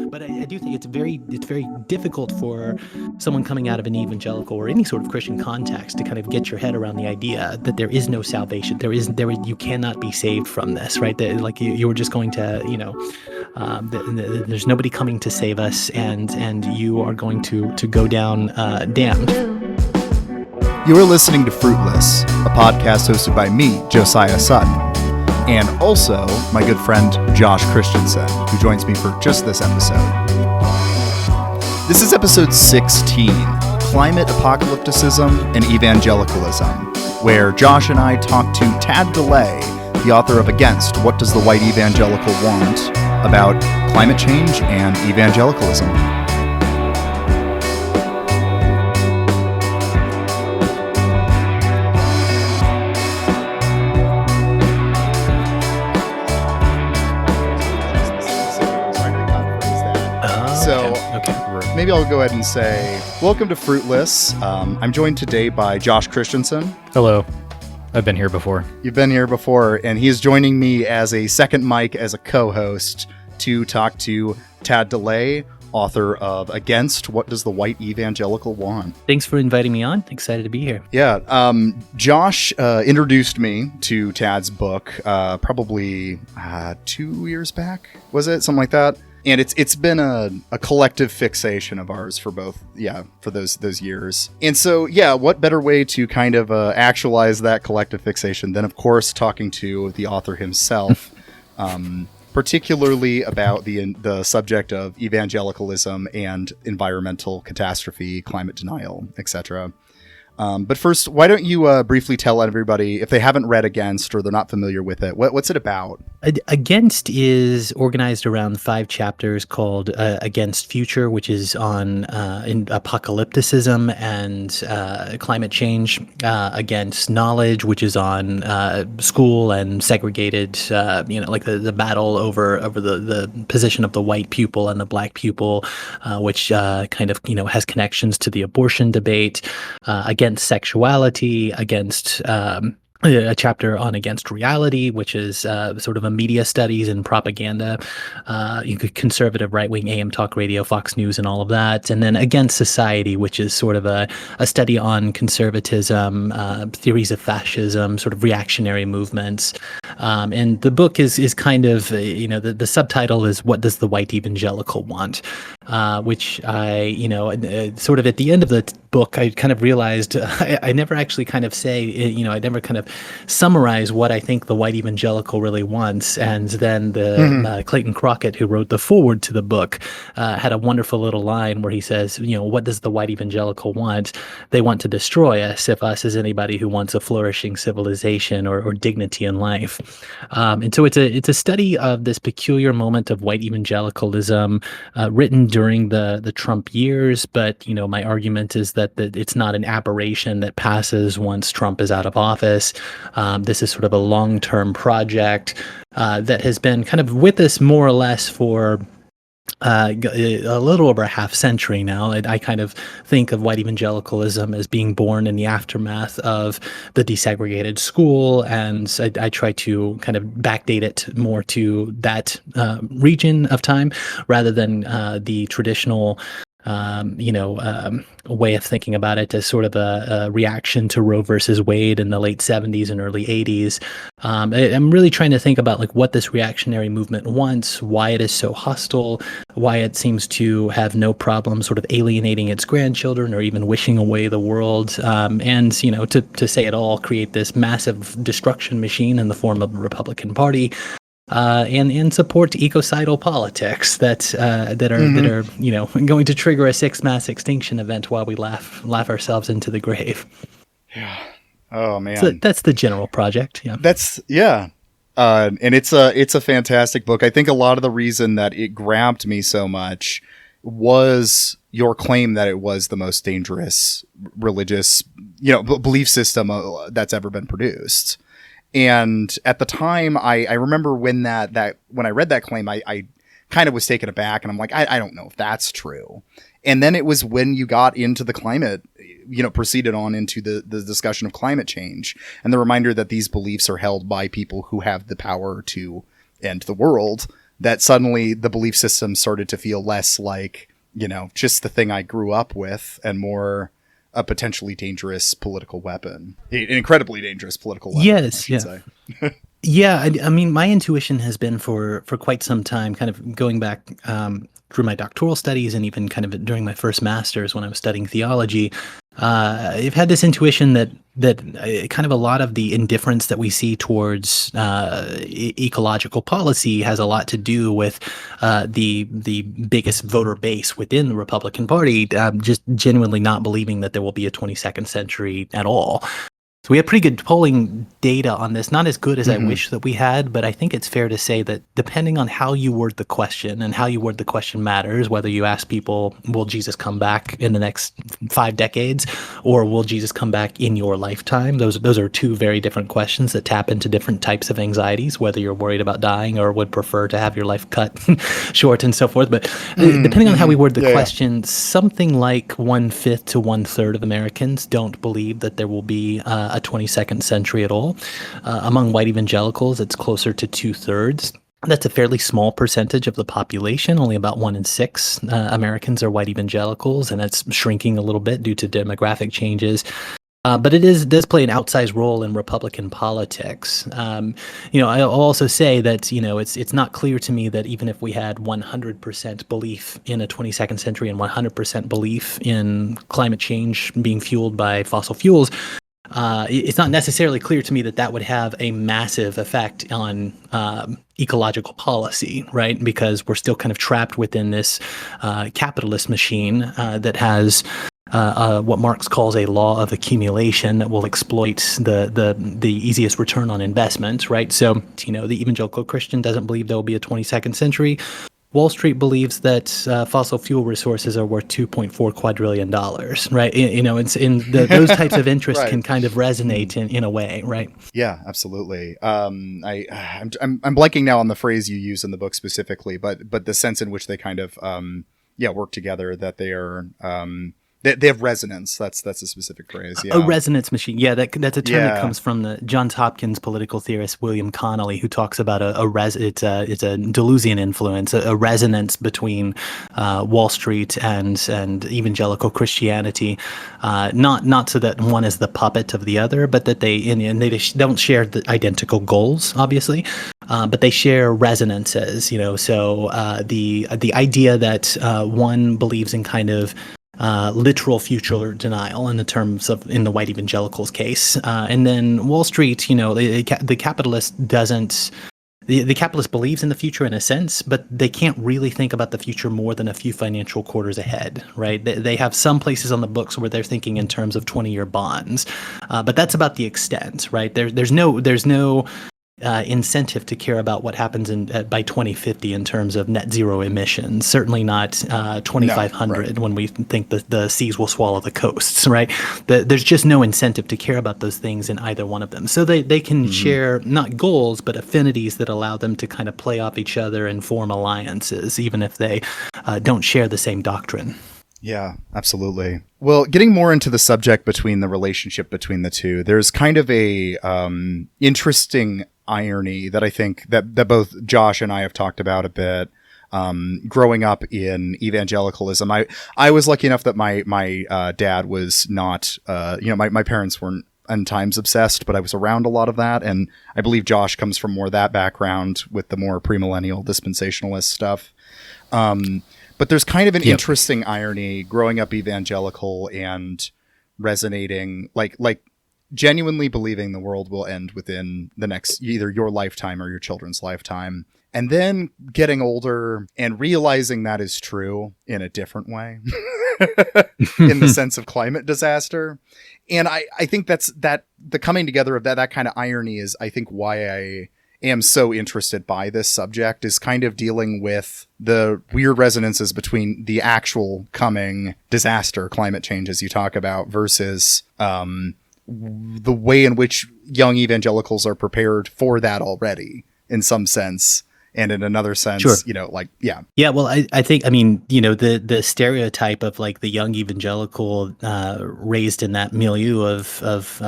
But I do think it's very difficult for someone coming out of an evangelical or any sort of Christian context to kind of get your head around the idea that there is no salvation. You cannot be saved from this, right? That, like you were just going to, there's nobody coming to save us, and you are going to go down damned. You are listening to Fruitless, a podcast hosted by me, Josiah Sutton, and also my good friend Josh Christianson, who joins me for just this episode. This is episode 16, Climate Apocalypticism and Evangelicalism, where Josh and I talk to Tad DeLay, the author of Against, What Does the White Evangelical Want?, about climate change and evangelicalism. Maybe I'll go ahead and say, welcome to Fruitless. I'm joined today by Josh Christianson. Hello. I've been here before. You've been here before, and he is joining me as a second mic as a co-host to talk to Tad DeLay, author of Against, What Does the White Evangelical Want? Thanks for inviting me on. Excited to be here. Yeah. Josh introduced me to Tad's book probably 2 years back. Was it? Something like that. And it's been a collective fixation of ours for both, for those years. And so, what better way to kind of actualize that collective fixation than, of course, talking to the author himself, particularly about the subject of evangelicalism and environmental catastrophe, climate denial, etc. But first, why don't you briefly tell everybody, if they haven't read Against or they're not familiar with it, what's it about? Against is organized around 5 chapters called Against Future, which is on in Apocalypticism and climate change. Against Knowledge, which is on school and segregated, like the battle over the position of the white pupil and the black pupil, which kind of, has connections to the abortion debate. Against Sexuality, against a chapter on Against Reality, which is sort of a media studies and propaganda, conservative right-wing AM talk radio, Fox News, and all of that. And then Against Society, which is sort of a study on conservatism, theories of fascism, sort of reactionary movements. And the book is kind of, the subtitle is What Does the White Evangelical Want? Which I, sort of at the end of the book, I kind of realized I never actually kind of say, I never kind of summarize what I think the white evangelical really wants. And then Clayton Crockett, who wrote the foreword to the book, had a wonderful little line where he says, what does the white evangelical want? They want to destroy us, if us is anybody who wants a flourishing civilization or dignity in life. And so it's a study of this peculiar moment of white evangelicalism written during the Trump years. But, my argument is that it's not an aberration that passes once Trump is out of office. This is sort of a long-term project that has been kind of with us more or less for a little over a half century now. I kind of think of white evangelicalism as being born in the aftermath of the desegregated school, and I try to kind of backdate it more to that region of time rather than the traditional way of thinking about it as sort of a reaction to Roe versus Wade in the late 70s and early 80s. I'm really trying to think about like what this reactionary movement wants, why it is so hostile, why it seems to have no problem sort of alienating its grandchildren or even wishing away the world, and to say it all, create this massive destruction machine in the form of the Republican Party. And support ecocidal politics that are going to trigger a 6th mass extinction event while we laugh ourselves into the grave. Yeah. Oh man. So that's the general project. Yeah. And it's a fantastic book. I think a lot of the reason that it grabbed me so much was your claim that it was the most dangerous religious, belief system that's ever been produced. And at the time, I remember when when I read that claim, I kind of was taken aback, and I'm like, I don't know if that's true. And then it was when you got into the climate, proceeded on into the discussion of climate change and the reminder that these beliefs are held by people who have the power to end the world, that suddenly the belief system started to feel less like, just the thing I grew up with and more a potentially dangerous political weapon, an incredibly dangerous political weapon. Yes, I should say. Yeah, I mean, my intuition has been for quite some time, kind of going back through my doctoral studies and even kind of during my first master's when I was studying theology. I've had this intuition that kind of a lot of the indifference that we see towards ecological policy has a lot to do with the biggest voter base within the Republican Party just genuinely not believing that there will be a 22nd century at all. So we have pretty good polling data on this, not as good as I wish that we had, but I think it's fair to say that depending on how you word the question, and how you word the question matters, whether you ask people, will Jesus come back in the next 5 decades, or will Jesus come back in your lifetime? Those are two very different questions that tap into different types of anxieties, whether you're worried about dying or would prefer to have your life cut short and so forth. But depending on how we word the question, something like 1/5 to 1/3 of Americans don't believe that there will be a 22nd century at all. Among white evangelicals, it's closer to 2/3. That's a fairly small percentage of the population. Only about 1 in 6 Americans are white evangelicals, and it's shrinking a little bit due to demographic changes. But it does play an outsized role in Republican politics. I'll also say that it's not clear to me that even if we had 100% belief in a 22nd century and 100% belief in climate change being fueled by fossil fuels, it's not necessarily clear to me that would have a massive effect on ecological policy, right? Because we're still kind of trapped within this capitalist machine that has what Marx calls a law of accumulation that will exploit the easiest return on investment, right? So, the evangelical Christian doesn't believe there will be a 22nd century. Wall Street believes that fossil fuel resources are worth $2.4 quadrillion, right? It's those types of interests Right. can kind of resonate in a way, right? Yeah, absolutely. I'm blanking now on the phrase you use in the book specifically, but the sense in which they kind of work together, that they are they have resonance. That's a specific phrase. Yeah. A resonance machine. Yeah, that's a term that comes from the Johns Hopkins political theorist William Connolly, who talks about it's a Deleuzian influence, a resonance between Wall Street and evangelical Christianity, not so that one is the puppet of the other, but that they don't share the identical goals, obviously. But they share resonances, so the idea that one believes in kind of literal future denial in the white evangelicals case, and then Wall Street, the capitalist doesn't. The capitalist believes in the future in a sense, but they can't really think about the future more than a few financial quarters ahead, right? They have some places on the books where they're thinking in terms of 20-year bonds, but that's about the extent, right? There's no incentive to care about what happens by 2050 in terms of net zero emissions. Certainly not 2500 when we think that the seas will swallow the coasts, right? There's just no incentive to care about those things in either one of them. So they can share not goals, but affinities that allow them to kind of play off each other and form alliances, even if they don't share the same doctrine. Yeah, absolutely. Well, getting more into the subject between the relationship between the two, there's kind of a interesting irony that I think that both Josh and I have talked about a bit. Growing up in evangelicalism, I was lucky enough that my dad was not, my parents weren't end times obsessed, but I was around a lot of that, and I believe Josh comes from more that background with the more premillennial dispensationalist stuff. But there's kind of an interesting irony growing up evangelical and resonating, like genuinely believing the world will end within the next, either your lifetime or your children's lifetime. And then getting older and realizing that is true in a different way, in the sense of climate disaster. And I think that the coming together of that kind of irony is, I think, why I am so interested by this subject, is kind of dealing with the weird resonances between the actual coming disaster, climate change, as you talk about, versus the way in which young evangelicals are prepared for that already, in some sense. and in another sense, Sure. Yeah, well, I think, I mean, the stereotype of like the young evangelical raised in that milieu of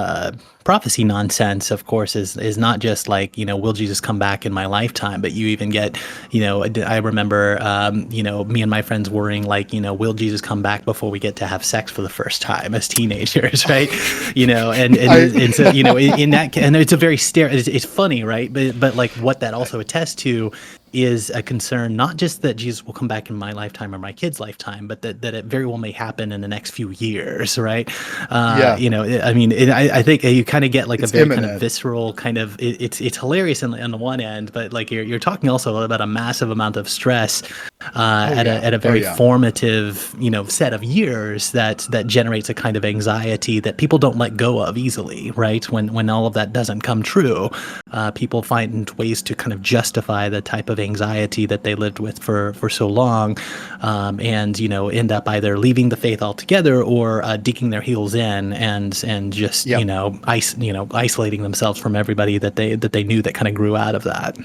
prophecy nonsense, of course, is not just like, will Jesus come back in my lifetime, but you even get, I remember, me and my friends worrying like, will Jesus come back before we get to have sex for the first time as teenagers, right? And so, in that, and it's a very it's funny, right? But like what that also attests to is a concern, not just that Jesus will come back in my lifetime or my kid's lifetime, but that it very well may happen in the next few years, right? I think you kind of get like It's a very imminent. kind of visceral kind of, it's hilarious on the one end, but like you're talking also about a massive amount of stress at a very formative, set of years that generates a kind of anxiety that people don't let go of easily, right? When all of that doesn't come true, people find ways to kind of justify the type of anxiety that they lived with for so long, and end up either leaving the faith altogether or digging their heels in and just isolating themselves from everybody that they knew that kind of grew out of that.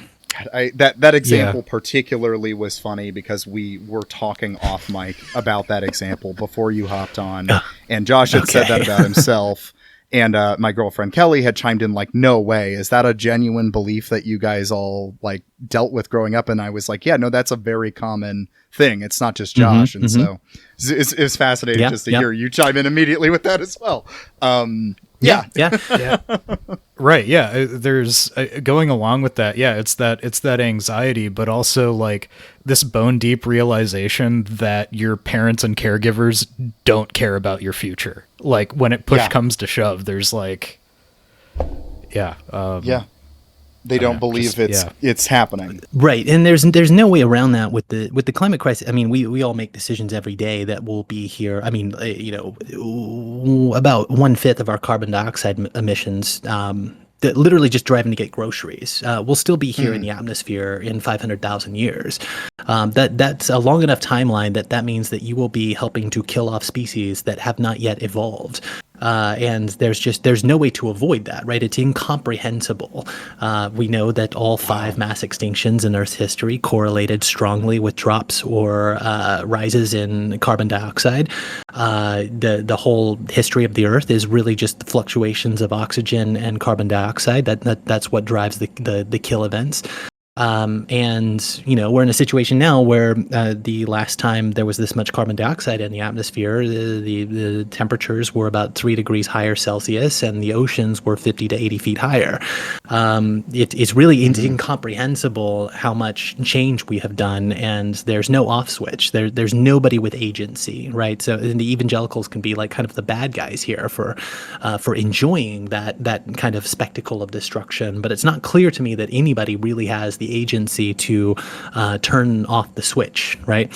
That example particularly was funny because we were talking off mic about that example before you hopped on, and Josh had said that about himself. And my girlfriend Kelly had chimed in like, no way. Is that a genuine belief that you guys all like dealt with growing up? And I was like, yeah, no, that's a very common thing. It's not just Josh. So it's fascinating just to hear you chime in immediately with that as well. Yeah. Right. Yeah. There's going along with that. Yeah. It's that anxiety, but also like this bone deep realization that your parents and caregivers don't care about your future. Like when it push comes to shove, there's like, they don't believe it's happening. Right. And there's no way around that with the climate crisis. I mean, we all make decisions every day that will be here. I mean, about 1/5 of our carbon dioxide emissions, that literally just driving to get groceries, will still be here in the atmosphere in 500,000 years. That's a long enough timeline that means that you will be helping to kill off species that have not yet evolved. And there's no way to avoid that, right? It's incomprehensible. We know that all 5 mass extinctions in Earth's history correlated strongly with drops or rises in carbon dioxide. The whole history of the Earth is really just the fluctuations of oxygen and carbon dioxide. That's what drives the kill events. And we're in a situation now where the last time there was this much carbon dioxide in the atmosphere, the temperatures were about 3 degrees higher Celsius, and the oceans were 50 to 80 feet higher. It's really incomprehensible how much change we have done, and there's no off switch. There's nobody with agency, right? So and the evangelicals can be like kind of the bad guys here for enjoying that kind of spectacle of destruction. But it's not clear to me that anybody really has the agency to turn off the switch, right?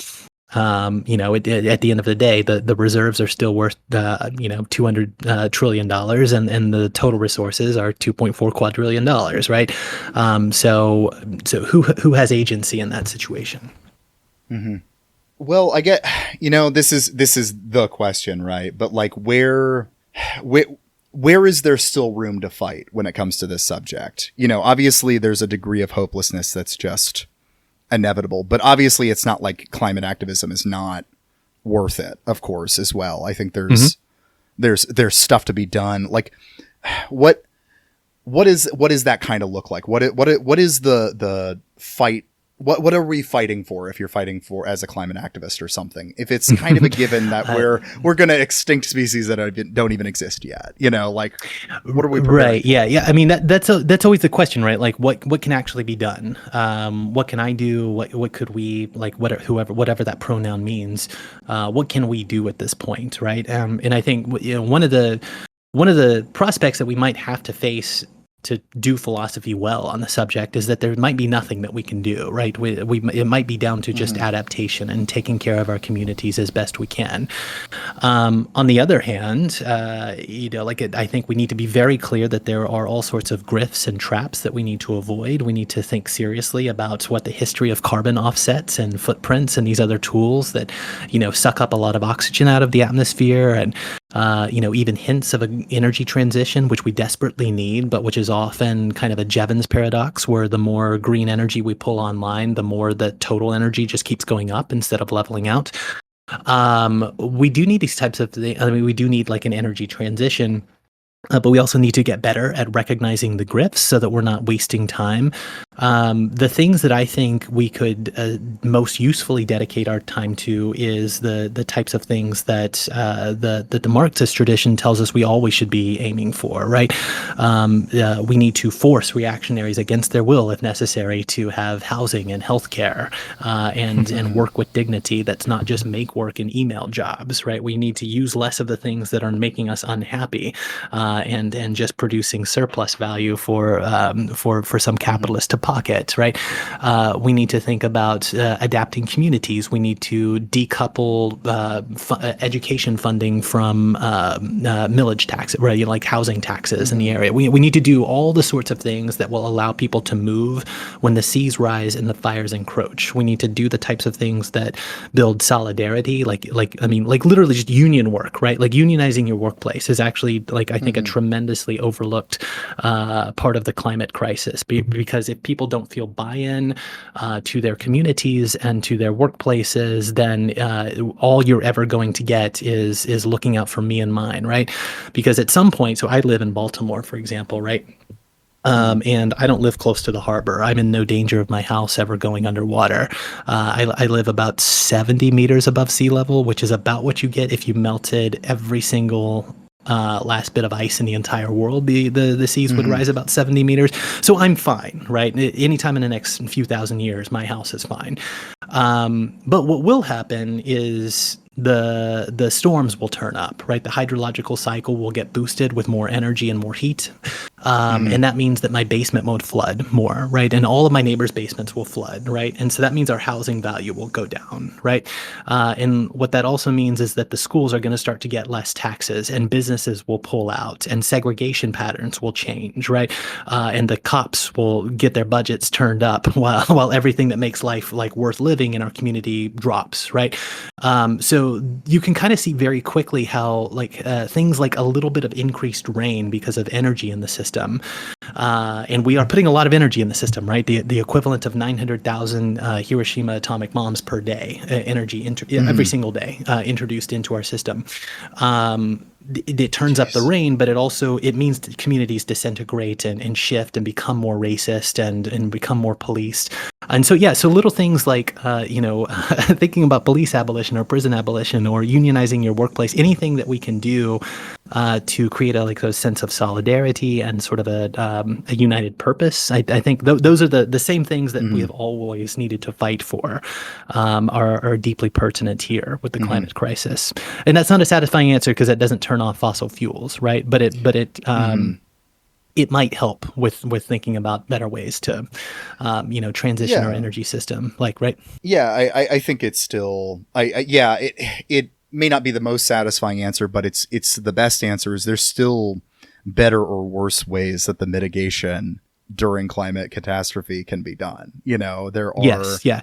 At the end of the day, the reserves are still worth $200 trillion, and the total resources are $2.4 quadrillion, right? So who has agency in that situation? Mm-hmm. Well, I get this is the question, right? But like where is there still room to fight when it comes to this subject? Obviously there's a degree of hopelessness that's just inevitable, but obviously it's not like climate activism is not worth it, of course, as well. I think there's stuff to be done. Like what does that kind of look like? What is the fight? What are we fighting for if you're fighting for as a climate activist or something? If it's kind of a given that we're going to extinct species that don't even exist yet, like what are we preparing right? for? Yeah. I mean that's always the question, right? Like what can actually be done? What can I do? What could we like? Whatever that pronoun means. What can we do at this point, right? And I think one of the prospects that we might have to face to do philosophy well on the subject is that there might be nothing that we can do, right? It might be down to just adaptation and taking care of our communities as best we can. On the other hand, I think we need to be very clear that there are all sorts of grifts and traps that we need to avoid. We need to think seriously about what the history of carbon offsets and footprints and these other tools that, suck up a lot of oxygen out of the atmosphere and even hints of an energy transition, which we desperately need, but which is often kind of a Jevons paradox, where the more green energy we pull online, the more the total energy just keeps going up instead of leveling out. We do need these types of things. I mean, we do need like an energy transition. But we also need to get better at recognizing the grifts so that we're not wasting time. The things that I think we could most usefully dedicate our time to is the types of things that the Marxist tradition tells us we always should be aiming for, right? We need to force reactionaries against their will, if necessary, to have housing and healthcare and work with dignity. That's not just make work and email jobs, right? We need to use less of the things that are making us unhappy. And just producing surplus value for some capitalists to pocket, right? We need to think about adapting communities. We need to decouple education funding from millage tax, right? Like housing taxes in the area. We need to do all the sorts of things that will allow people to move when the seas rise and the fires encroach. We need to do the types of things that build solidarity, like literally just union work, right? Like unionizing your workplace is actually, like, I think a tremendously overlooked part of the climate crisis, because if people don't feel buy-in to their communities and to their workplaces, then all you're ever going to get is looking out for me and mine, right? Because at some point, so I live in Baltimore, for example, right? And I don't live close to the harbor. I'm in no danger of my house ever going underwater. I live about 70 meters above sea level, which is about what you get if you melted every single last bit of ice in the entire world. The seas would rise about 70 meters. So I'm fine, right? Anytime in the next few thousand years, my house is fine. But what will happen is the storms will turn up, right? The hydrological cycle will get boosted with more energy and more heat. And that means that my basement won't flood more, right? And all of my neighbors' basements will flood, right? And so that means our housing value will go down, right? And what that also means is that the schools are going to start to get less taxes, and businesses will pull out, and segregation patterns will change, right? And the cops will get their budgets turned up while everything that makes life like worth living in our community drops, right? So you can kind of see very quickly how things like a little bit of increased rain because of energy in the system. And we are putting a lot of energy in the system, right? The equivalent of 900,000 Hiroshima atomic bombs per day, energy every single day introduced into our system. It turns up the rain, but it means that communities disintegrate and shift and become more racist and become more policed. And so, so little things like, thinking about police abolition or prison abolition or unionizing your workplace, anything that we can do to create a sense of solidarity and sort of a united purpose. I think those are the same things that we have always needed to fight for, are deeply pertinent here with the climate crisis. And that's not a satisfying answer because it doesn't turn off fossil fuels, right? But it might help with thinking about better ways to, transition our energy system, right? Yeah, I think it's still, it may not be the most satisfying answer, but it's the best answer. Is there's still better or worse ways that the mitigation during climate catastrophe can be done. There are. Yes, yeah.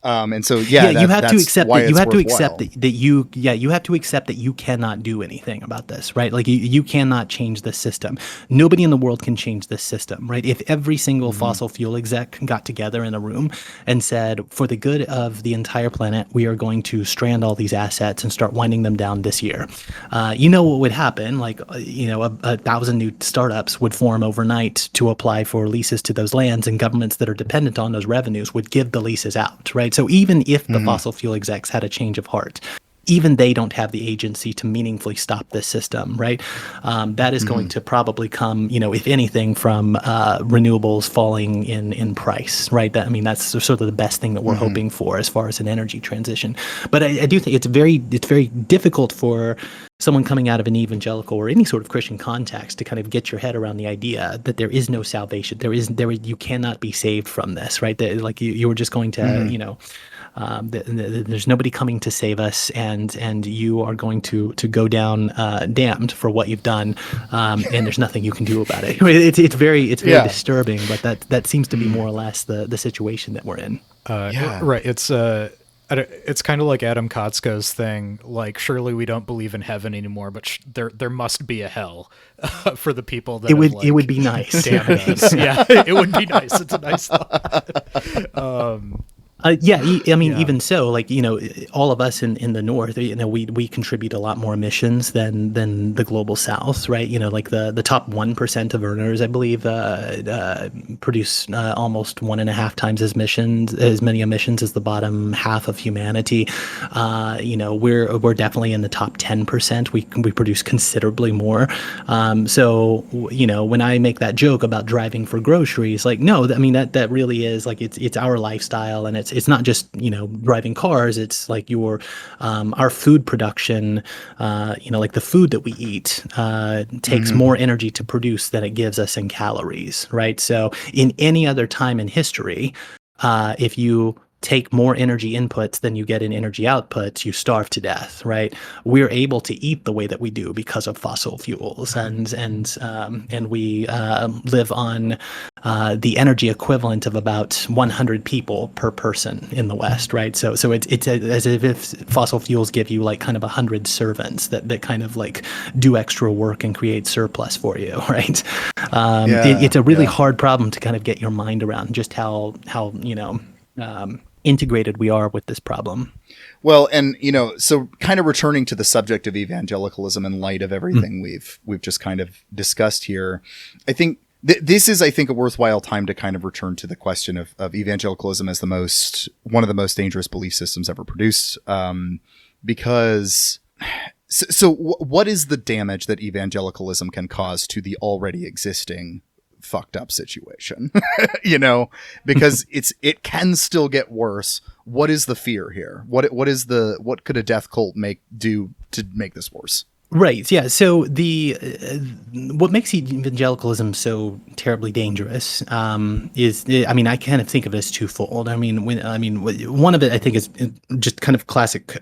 And so, you have to accept that. You have to accept that you. Yeah, you have to accept that you cannot do anything about this, right? Like you cannot change the system. Nobody in the world can change this system, right? If every single fossil fuel exec got together in a room and said, for the good of the entire planet, we are going to strand all these assets and start winding them down this year. What would happen? 1,000 new startups would form overnight to apply for leases to those lands, and governments that are dependent on those revenues would give the leases out, right? So even if the fossil fuel execs had a change of heart, even they don't have the agency to meaningfully stop this system, right? That is going to probably come, if anything, from renewables falling in price, right? That's sort of the best thing that we're hoping for as far as an energy transition. But I do think it's very difficult for someone coming out of an evangelical or any sort of Christian context to kind of get your head around the idea that there is no salvation. You cannot be saved from this, right? That, you were just going to, there's nobody coming to save us, and you are going to go down damned for what you've done, and there's nothing you can do about it. It's very disturbing, but that seems to be more or less the situation that we're in. Right. It's It's kind of like Adam Kotsko's thing. Like, surely we don't believe in heaven anymore, but there must be a hell for the people that it would be nice. Damned us. Yeah, it would be nice. It's a nice thought. Even so, like, all of us in the North, we contribute a lot more emissions than the global South, right? Like the top 1% of earners, I believe, produce almost 1.5 times as many emissions as the bottom half of humanity. We're definitely in the top 10%. We produce considerably more. When I make that joke about driving for groceries, like, no, I mean that really is like it's our lifestyle, and it's not just driving cars. It's like our food production, like the food that we eat takes more energy to produce than it gives us in calories, right? So in any other time in history, if you take more energy inputs than you get in energy outputs, you starve to death, right? We're able to eat the way that we do because of fossil fuels, and we live on the energy equivalent of about 100 people per person in the West, right? So it's as if fossil fuels give you like kind of 100 servants that kind of like do extra work and create surplus for you, right? It's a really hard problem to kind of get your mind around, just how integrated we are with this problem. Well, and so kind of returning to the subject of evangelicalism in light of everything we've just kind of discussed here, I think this is, a worthwhile time to kind of return to the question of evangelicalism as one of the most dangerous belief systems ever produced, because. So what is the damage that evangelicalism can cause to the already existing fucked up situation? Because it can still get worse. What is the fear here? What could a death cult do to make this worse? Right. Yeah. So what makes evangelicalism so terribly dangerous is, I kind of think of it as twofold. One of it, I think, is just kind of classic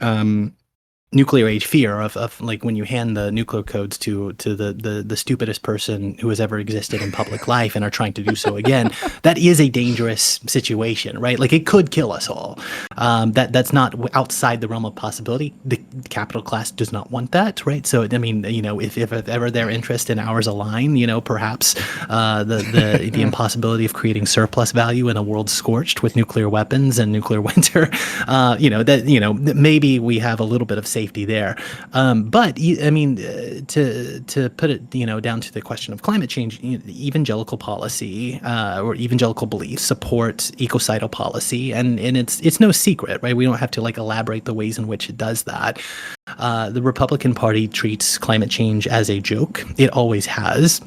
nuclear age fear of like when you hand the nuclear codes to the stupidest person who has ever existed in public life and are trying to do so again. That is a dangerous situation, right? Like, it could kill us all. That's not outside the realm of possibility. The capital class does not want that, right? So if ever their interest in ours align, perhaps the impossibility of creating surplus value in a world scorched with nuclear weapons and nuclear winter, maybe we have a little bit of safety there. But to put it, down to the question of climate change, evangelical policy or evangelical beliefs support ecocidal policy, and it's no secret, right? We don't have to like elaborate the ways in which it does that. The Republican Party treats climate change as a joke. It always has.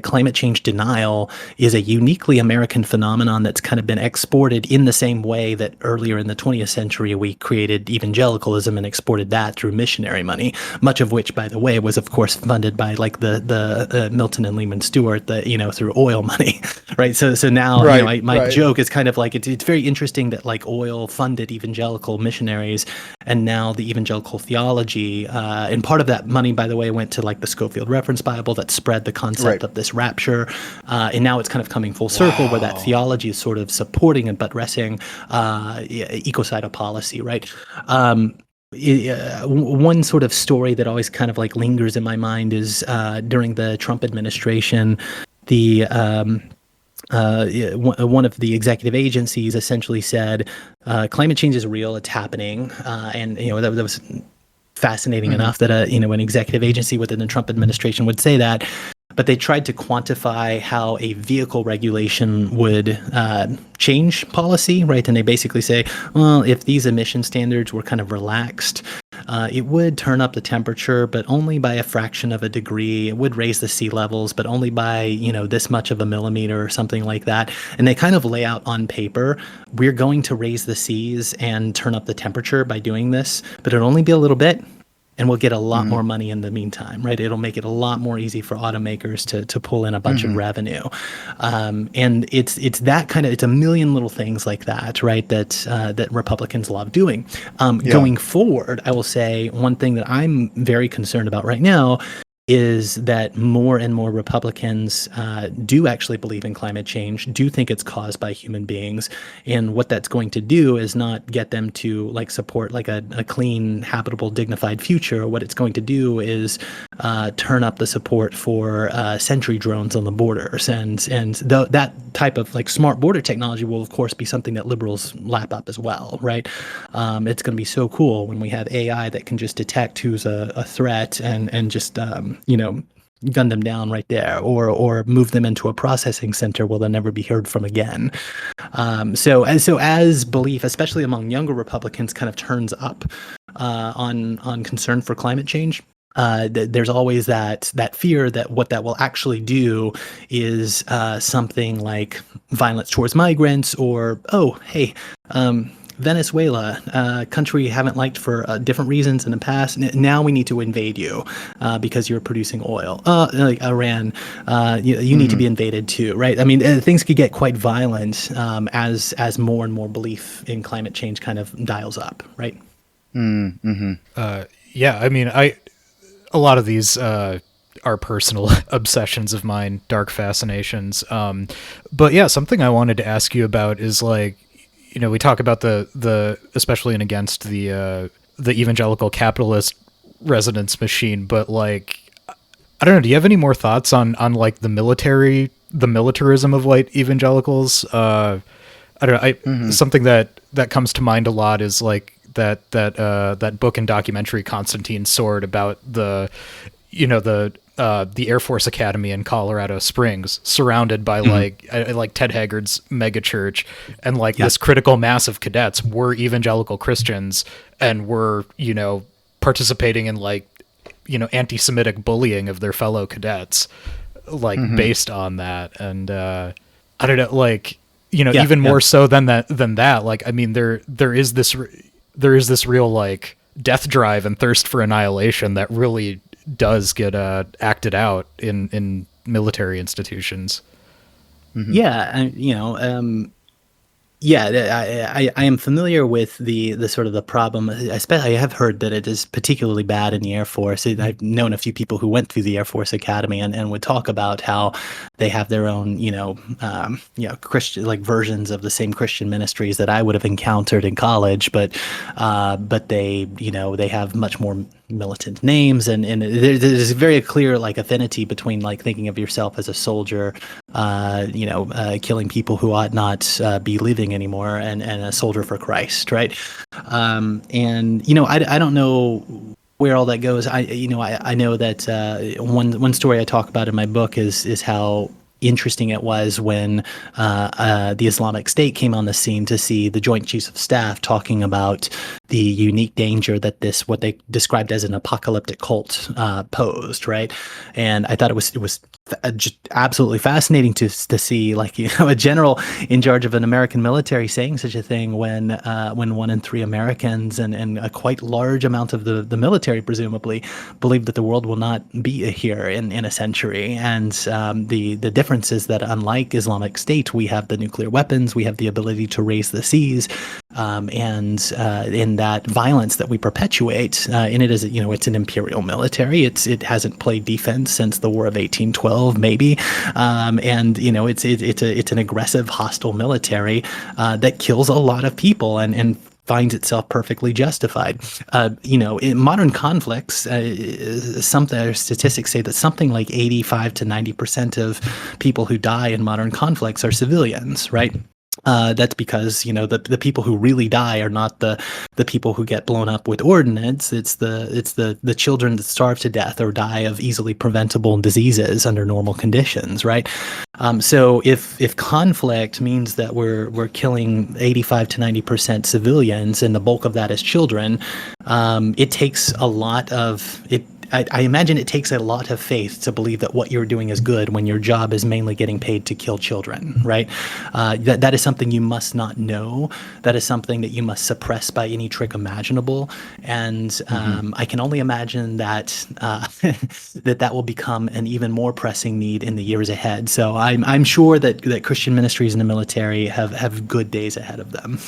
Climate change denial is a uniquely American phenomenon that's kind of been exported in the same way that earlier in the 20th century we created evangelicalism and exported that through missionary money, much of which, by the way, was of course funded by like the Milton and Lehman Stewart, through oil money, right? So now my joke is kind of like it's very interesting that like oil funded evangelical missionaries, and now the evangelical theology, and part of that money, by the way, went to like the Scofield Reference Bible that spread the concept of this rapture, and now it's kind of coming full circle where that theology is sort of supporting and buttressing ecocidal policy, right? One sort of story that always kind of like lingers in my mind is during the Trump administration, one of the executive agencies essentially said climate change is real, it's happening, and that was fascinating enough that an executive agency within the Trump administration would say that. But they tried to quantify how a vehicle regulation would change policy, right? And they basically say, well, if these emission standards were kind of relaxed, it would turn up the temperature, but only by a fraction of a degree. It would raise the sea levels, but only by, this much of a millimeter or something like that. And they kind of lay out on paper, we're going to raise the seas and turn up the temperature by doing this, but it'll only be a little bit. And we'll get a lot more money in the meantime, right? It'll make it a lot more easy for automakers to pull in a bunch of revenue. And it's that kind of, it's a million little things like that, right? That Republicans love doing. Going forward, I will say one thing that I'm very concerned about right now is that more and more Republicans do actually believe in climate change, do think it's caused by human beings, and what that's going to do is not get them to like support like a clean, habitable, dignified future. What it's going to do is turn up the support for sentry drones on the borders, and that type of like smart border technology will of course be something that liberals lap up as well, right? It's going to be so cool when we have AI that can just detect who's a threat and just gun them down right there, or move them into a processing center where they'll never be heard from again. So as belief, especially among younger Republicans, kind of turns up on concern for climate change, there's always that fear that what that will actually do is something like violence towards migrants, or Venezuela, a country you haven't liked for different reasons in the past. Now we need to invade you because you're producing oil. Like Iran, you need to be invaded too, right? I mean, things could get quite violent as more and more belief in climate change kind of dials up, right? Yeah, I mean, a lot of these are personal obsessions of mine, dark fascinations. But yeah, something I wanted to ask you about is like, we talk about the especially and against the evangelical capitalist resonance machine, but like, I don't know, do you have any more thoughts on like the militarism of white evangelicals? I don't know. Something that comes to mind a lot is like that book and documentary Constantine's Sword about the Air Force Academy in Colorado Springs, surrounded by like Ted Haggard's megachurch, and like this critical mass of cadets were evangelical Christians and were, participating in like, anti-Semitic bullying of their fellow cadets, like based on that. And I don't know, like, even more so than that, like, I mean, there is this real like death drive and thirst for annihilation that really does get acted out in military institutions. Yeah, I am familiar with the sort of the problem. Especially, I have heard that it is particularly bad in the Air Force. I've known a few people who went through the Air Force Academy and would talk about how they have their own, Christian, like versions of the same Christian ministries that I would have encountered in college, but they, they have much more militant names, and there's a very clear like affinity between like thinking of yourself as a soldier, killing people who ought not be living anymore, and a soldier for Christ, right? I don't know where all that goes. I know that one story I talk about in my book is how interesting it was when the Islamic State came on the scene to see the Joint Chiefs of Staff talking about the unique danger that this, what they described as an apocalyptic cult, posed, right? And I thought it was just absolutely fascinating to see, like, a general in charge of an American military saying such a thing when 1 in 3 Americans and a quite large amount of the military presumably believe that the world will not be here in a century. And the difference is that unlike Islamic State, we have the nuclear weapons, we have the ability to raise the seas, and in that violence that we perpetuate, in it is, it's an imperial military. It hasn't played defense since the War of 1812, maybe, and it's an aggressive, hostile military that kills a lot of people and finds itself perfectly justified. In modern conflicts, statistics say that something like 85 to 90% of people who die in modern conflicts are civilians, right? That's because, the people who really die are not the people who get blown up with ordnance. It's the children that starve to death or die of easily preventable diseases under normal conditions, right? So if conflict means that we're killing 85 to 90% civilians, and the bulk of that is children, it takes a lot of it. I imagine it takes a lot of faith to believe that what you're doing is good when your job is mainly getting paid to kill children, right? That is something you must not know. That is something that you must suppress by any trick imaginable. And I can only imagine that that will become an even more pressing need in the years ahead. So I'm sure that Christian ministries in the military have good days ahead of them.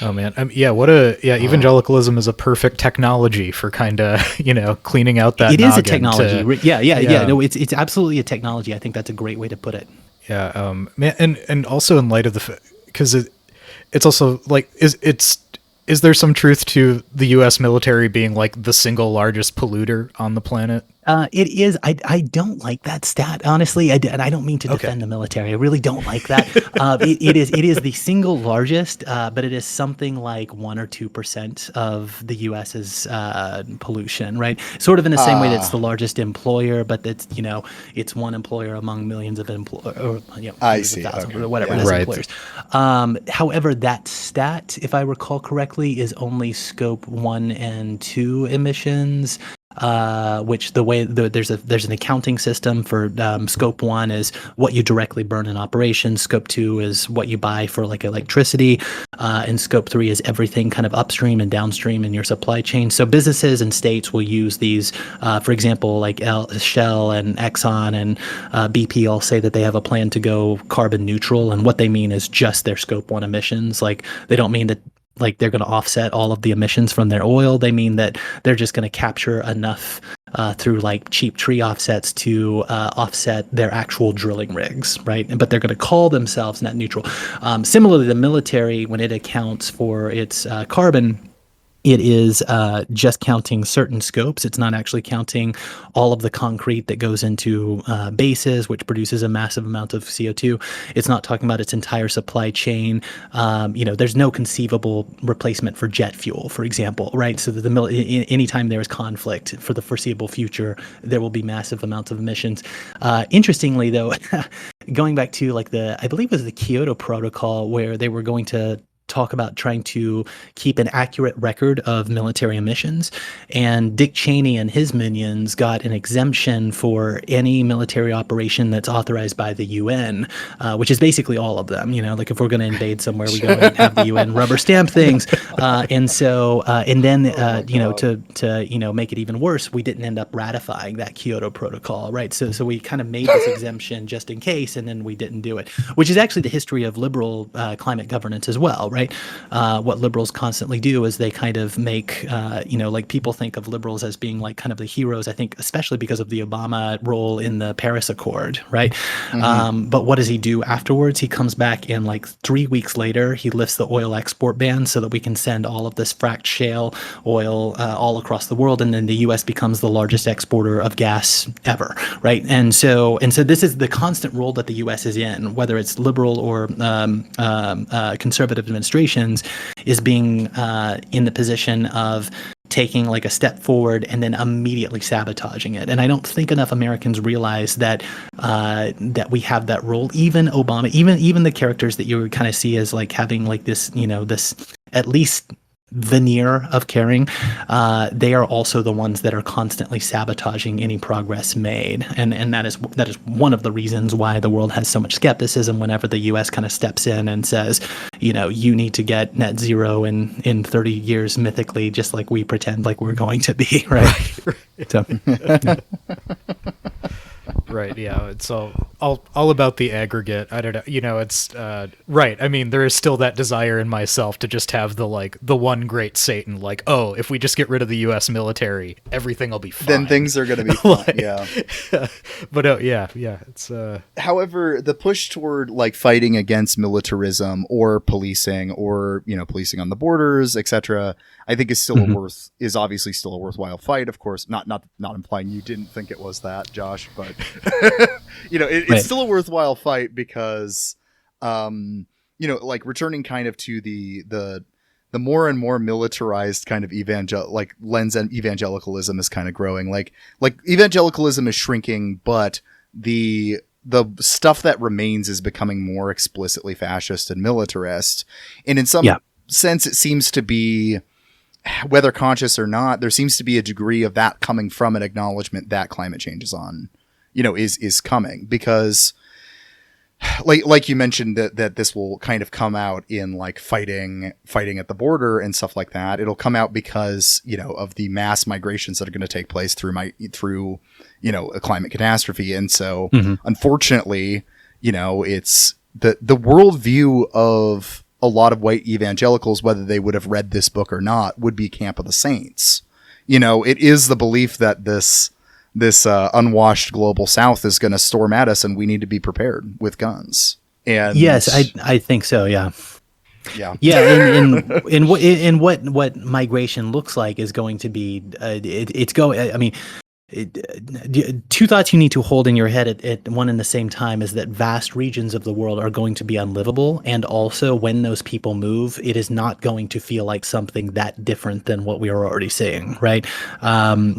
Oh man, evangelicalism is a perfect technology for kind of cleaning out out that It is a noggin technology. to- Yeah. No, it's absolutely a technology. I think that's a great way to put it. Yeah, and also in light of because it's also like is there some truth to the U.S. military being like the single largest polluter on the planet? It is. I don't like that stat, honestly. And I don't mean to defend the military. I really don't like that. It is the single largest, but it is something like 1 or 2% of the U.S.'s pollution, right? Sort of in the same way that it's the largest employer, but it's one employer among millions of employers, or hundreds of thousands, or whatever it is, Right. employers. However, that stat, if I recall correctly, is only scope 1 and 2 emissions. Which there's an accounting system for scope 1 is what you directly burn in operation. Scope 2 is what you buy for like electricity, and scope 3 is everything kind of upstream and downstream in your supply chain. So businesses and states will use these. For example, like Shell and Exxon and BP all say that they have a plan to go carbon neutral, and what they mean is just their scope 1 emissions. Like they don't mean that like they're going to offset all of the emissions from their oil. They mean that they're just going to capture enough through like cheap tree offsets to offset their actual drilling rigs, right? But they're going to call themselves net neutral. Similarly, the military, when it accounts for its carbon, it is just counting certain scopes. It's not actually counting all of the concrete that goes into bases, which produces a massive amount of CO2. It's not talking about its entire supply chain. There's no conceivable replacement for jet fuel, for example, right? So that anytime there is conflict for the foreseeable future, there will be massive amounts of emissions. Interestingly, though, going back to I believe it was the Kyoto Protocol, where they were going to talk about trying to keep an accurate record of military emissions. And Dick Cheney and his minions got an exemption for any military operation that's authorized by the UN, which is basically all of them. Like if we're going to invade somewhere, we go and have the UN rubber stamp things. And then to make it even worse, we didn't end up ratifying that Kyoto Protocol, right? So we kind of made this exemption just in case, and then we didn't do it, which is actually the history of liberal climate governance as well, right? What liberals constantly do is they kind of make, like people think of liberals as being like kind of the heroes, I think, especially because of the Obama role in the Paris Accord, right? Mm-hmm. But what does he do afterwards? He comes back and like 3 weeks later, he lifts the oil export ban so that we can send all of this fracked shale oil all across the world. And then the U.S. becomes the largest exporter of gas ever, right? And so this is the constant role that the U.S. is in, whether it's liberal or conservative administrations, is being in the position of taking like a step forward and then immediately sabotaging it. And I don't think enough Americans realize that we have that role. Even Obama, even the characters that you would kind of see as like having like this, this at least veneer of caring, they are also the ones that are constantly sabotaging any progress made, and that is one of the reasons why the world has so much skepticism whenever the U.S. kind of steps in and says, you need to get net zero in 30 years mythically, just like we pretend like we're going to be, right? So, yeah. Right. Yeah. It's all about the aggregate. I don't know. It's right. I mean, there is still that desire in myself to just have the one great Satan. Like, oh, if we just get rid of the U.S. military, everything will be fine. Then things are going to be fine. Yeah. But yeah. It's. However, the push toward like fighting against militarism or policing or policing on the borders, etc., I think is still is obviously still a worthwhile fight. Of course, not implying you didn't think it was that, Josh, but it's still a worthwhile fight because, like returning kind of to the more and more militarized kind of lens and evangelicalism is kind of growing. Like evangelicalism is shrinking, but the stuff that remains is becoming more explicitly fascist and militarist, and in some sense, it seems to be, whether conscious or not, there seems to be a degree of that coming from an acknowledgement that climate change is on, is coming, because like you mentioned that this will kind of come out in like fighting at the border and stuff like that. It'll come out because, of the mass migrations that are going to take place through a climate catastrophe. And so unfortunately, it's the worldview of a lot of white evangelicals, whether they would have read this book or not, would be Camp of the Saints, it is the belief that this unwashed global South is going to storm at us, and we need to be prepared with guns. And yes, I think so. Yeah. yeah, Yeah, in what migration looks like is going to be it's go. I mean, two thoughts you need to hold in your head at one and the same time is that vast regions of the world are going to be unlivable, and also when those people move, it is not going to feel like something that different than what we are already seeing, right?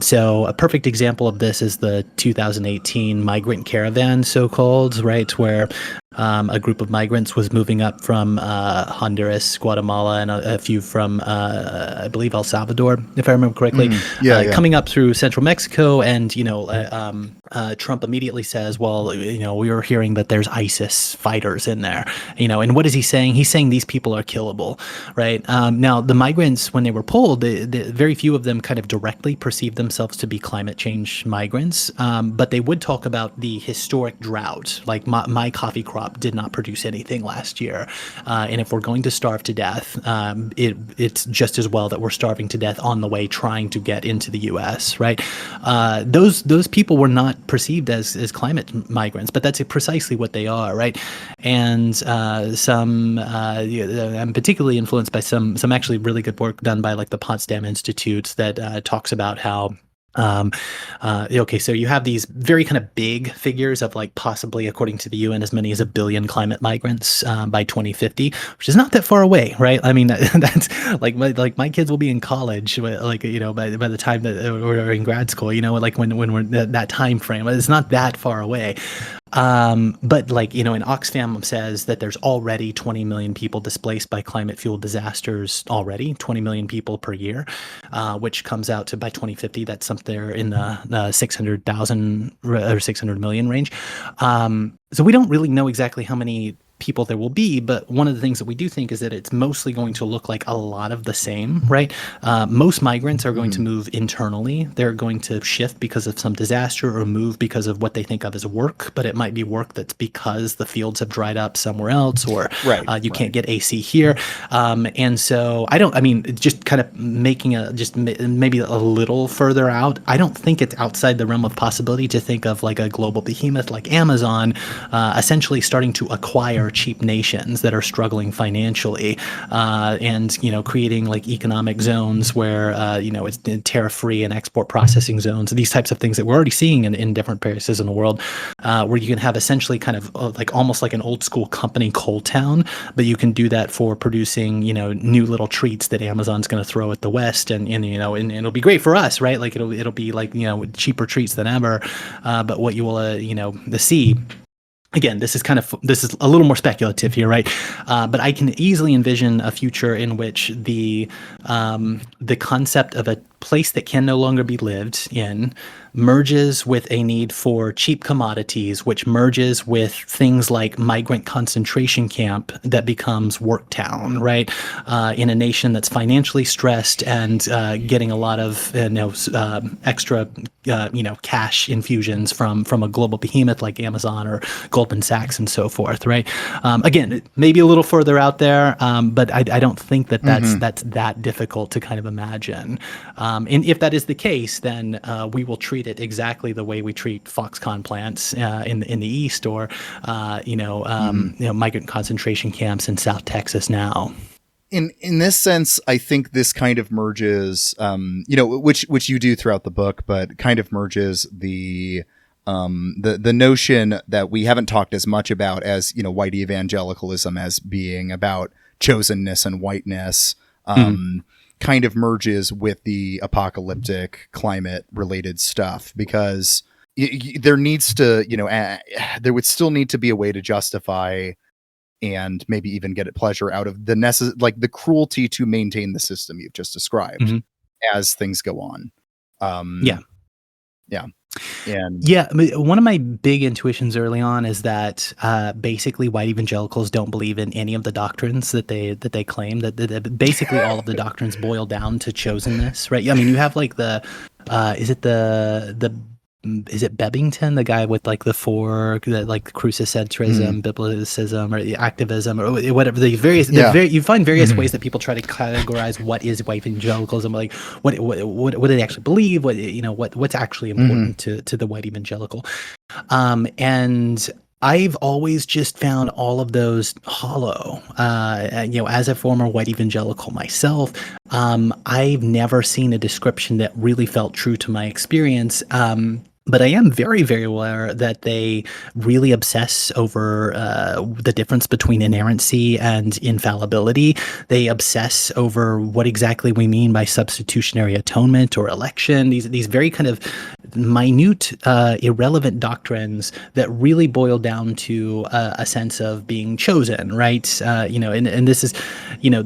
So a perfect example of this is the 2018 migrant caravan, so-called, right, where a group of migrants was moving up from Honduras, Guatemala, and a few from, I believe, El Salvador, if I remember correctly, coming up through central Mexico. And, Trump immediately says, well, we were hearing that there's ISIS fighters in there, and what is he saying? He's saying these people are killable, right? Now, the migrants, when they were polled, very few of them kind of directly perceived themselves to be climate change migrants, but they would talk about the historic drought, like my coffee crop did not produce anything last year, and if we're going to starve to death, it's just as well that we're starving to death on the way trying to get into the U.S., right? Those people were not perceived as climate migrants, but that's precisely what they are, right? And I'm particularly influenced by some actually really good work done by like the Potsdam Institute that talks about how so you have these very kind of big figures of like possibly, according to the UN, as many as 1 billion climate migrants by 2050, which is not that far away, right? I mean, that's like my kids will be in college, like by the time that we're in grad school, like when we're that time frame, it's not that far away. But like, in Oxfam says that there's already 20 million people displaced by climate fueled disasters already, 20 million people per year, which comes out to by 2050, that's something in the 600,000 or 600 million range. So we don't really know exactly how many people there will be, but one of the things that we do think is that it's mostly going to look like a lot of the same, right? Most migrants are going to move internally. They're going to shift because of some disaster or move because of what they think of as work, but it might be work that's because the fields have dried up somewhere else, or you can't get AC here. And so just kind of making maybe a little further out, I don't think it's outside the realm of possibility to think of like a global behemoth like Amazon essentially starting to acquire cheap nations that are struggling financially, and creating like economic zones where it's tariff-free and export processing zones, these types of things that we're already seeing in different places in the world, where you can have essentially kind of like almost like an old school company coal town, but you can do that for producing new little treats that Amazon's going to throw at the West, and it'll be great for us, right? Like it'll be like cheaper treats than ever, but what you will see. Again, this is a little more speculative here, right? But I can easily envision a future in which the concept of a place that can no longer be lived in merges with a need for cheap commodities, which merges with things like migrant concentration camp that becomes work town, right? In a nation that's financially stressed and getting a lot of extra cash infusions from a global behemoth like Amazon or Goldman Sachs and so forth, right? Again, maybe a little further out there, but I don't think that's that difficult to kind of imagine. And if that is the case, then we will treat it exactly the way we treat Foxconn plants in the East, or migrant concentration camps in South Texas now. In this sense, I think this kind of merges, which you do throughout the book, but kind of merges the notion that we haven't talked as much about as white evangelicalism as being about chosenness and whiteness. Kind of merges with the apocalyptic climate related stuff, because there needs to, there would still need to be a way to justify and maybe even get pleasure out of the cruelty to maintain the system you've just described as things go on. One of my big intuitions early on is that basically white evangelicals don't believe in any of the doctrines that they claim, that basically all of the doctrines boil down to chosenness, right? I mean, you have like is it the is it Bebbington, the guy with like the four, like crucicentrism, biblicism, or the activism, or whatever, you find various ways that people try to categorize what is white evangelicalism, like what do they actually believe, what's actually important to the white evangelical. And I've always just found all of those hollow. As a former white evangelical myself, I've never seen a description that really felt true to my experience. But I am very, very aware that they really obsess over the difference between inerrancy and infallibility. They obsess over what exactly we mean by substitutionary atonement or election. These very kind of minute, irrelevant doctrines that really boil down to a sense of being chosen, right? And this is,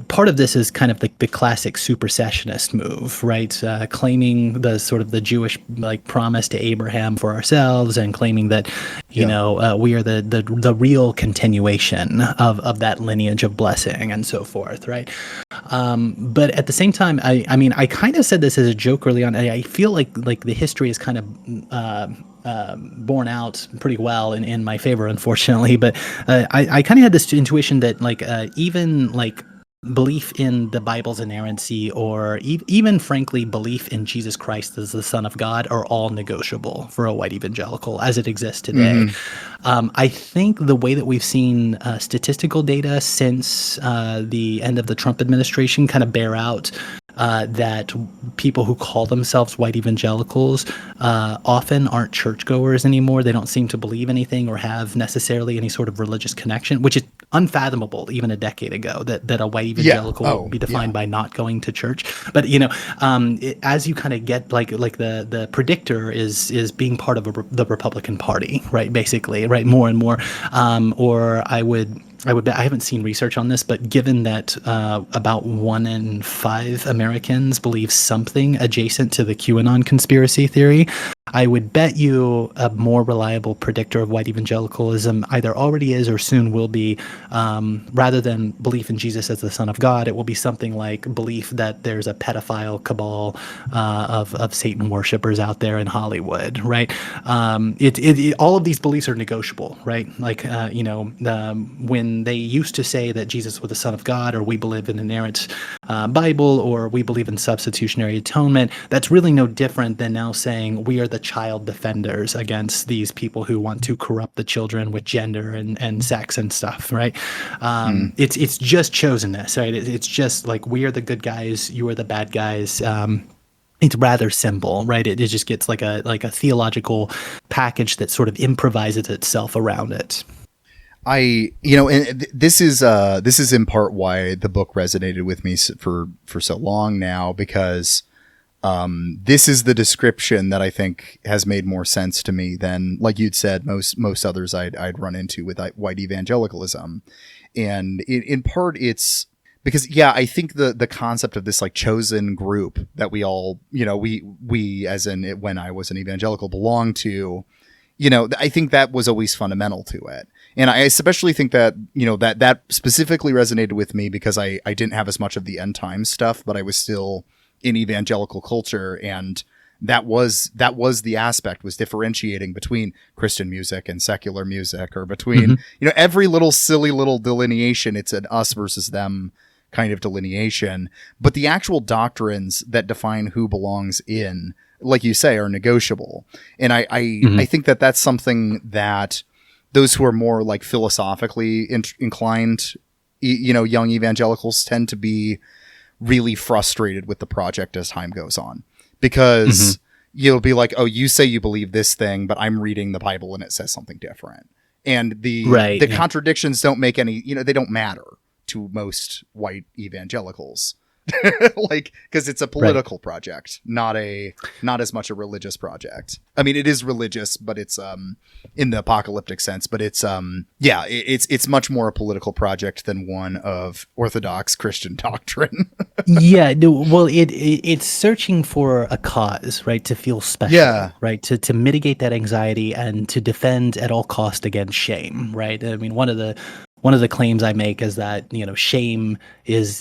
part of this is kind of the classic supersessionist move, right? Claiming the sort of the Jewish like promise to Abraham for ourselves, and claiming that we are the real continuation of that lineage of blessing and so forth, right? But at the same time, I mean, I kind of said this as a joke early on. I feel like the history is kind of borne out pretty well in my favor, unfortunately. But I kind of had this intuition that even belief in the Bible's inerrancy, or even frankly belief in Jesus Christ as the Son of God, are all negotiable for a white evangelical as it exists today. I think the way that we've seen statistical data since the end of the Trump administration kind of bear out that people who call themselves white evangelicals often aren't churchgoers anymore. They don't seem to believe anything or have necessarily any sort of religious connection, which is unfathomable even a decade ago, that a white evangelical would be defined by not going to church. But as you kind of get like the predictor is being part of the Republican Party, right? Basically, right? More and more, or I would bet, I haven't seen research on this, but given that about 1 in 5 Americans believe something adjacent to the QAnon conspiracy theory, I would bet you a more reliable predictor of white evangelicalism either already is or soon will be, rather than belief in Jesus as the Son of God, it will be something like belief that there's a pedophile cabal of Satan worshipers out there in Hollywood, right? All of these beliefs are negotiable, right? When they used to say that Jesus was the Son of God, or we believe in inerrant Bible, or we believe in substitutionary atonement, that's really no different than now saying we are the child defenders against these people who want to corrupt the children with gender and sex and stuff, right? It's just chosenness, right? It's just like we are the good guys, you are the bad guys. It's rather simple, right? It just gets like a theological package that sort of improvises itself around it. This is in part why the book resonated with me for so long now, because this is the description that I think has made more sense to me than, like you'd said, most others I'd run into with white evangelicalism. And in part it's because, I think the concept of this like chosen group that we all, we as in when I was an evangelical belonged to, I think that was always fundamental to it. And I especially think that, that specifically resonated with me because I didn't have as much of the end time stuff, but I was still in evangelical culture. And that was the aspect, was differentiating between Christian music and secular music, or between, every little silly little delineation. It's an us versus them kind of delineation. But the actual doctrines that define who belongs in, like you say, are negotiable. And I think that that's something that those who are more like philosophically inclined, young evangelicals tend to be really frustrated with the project as time goes on, because you'll be like, oh, you say you believe this thing, but I'm reading the Bible and it says something different. And the contradictions don't make any, they don't matter to most white evangelicals. Because it's a political project, not as much a religious project. I mean, it is religious, but it's in the apocalyptic sense, but it's it's much more a political project than one of orthodox Christian doctrine. It's searching for a cause, right? To feel special, right? To mitigate that anxiety and to defend at all cost against shame, right? I mean, one of the one of the claims I make is that, shame is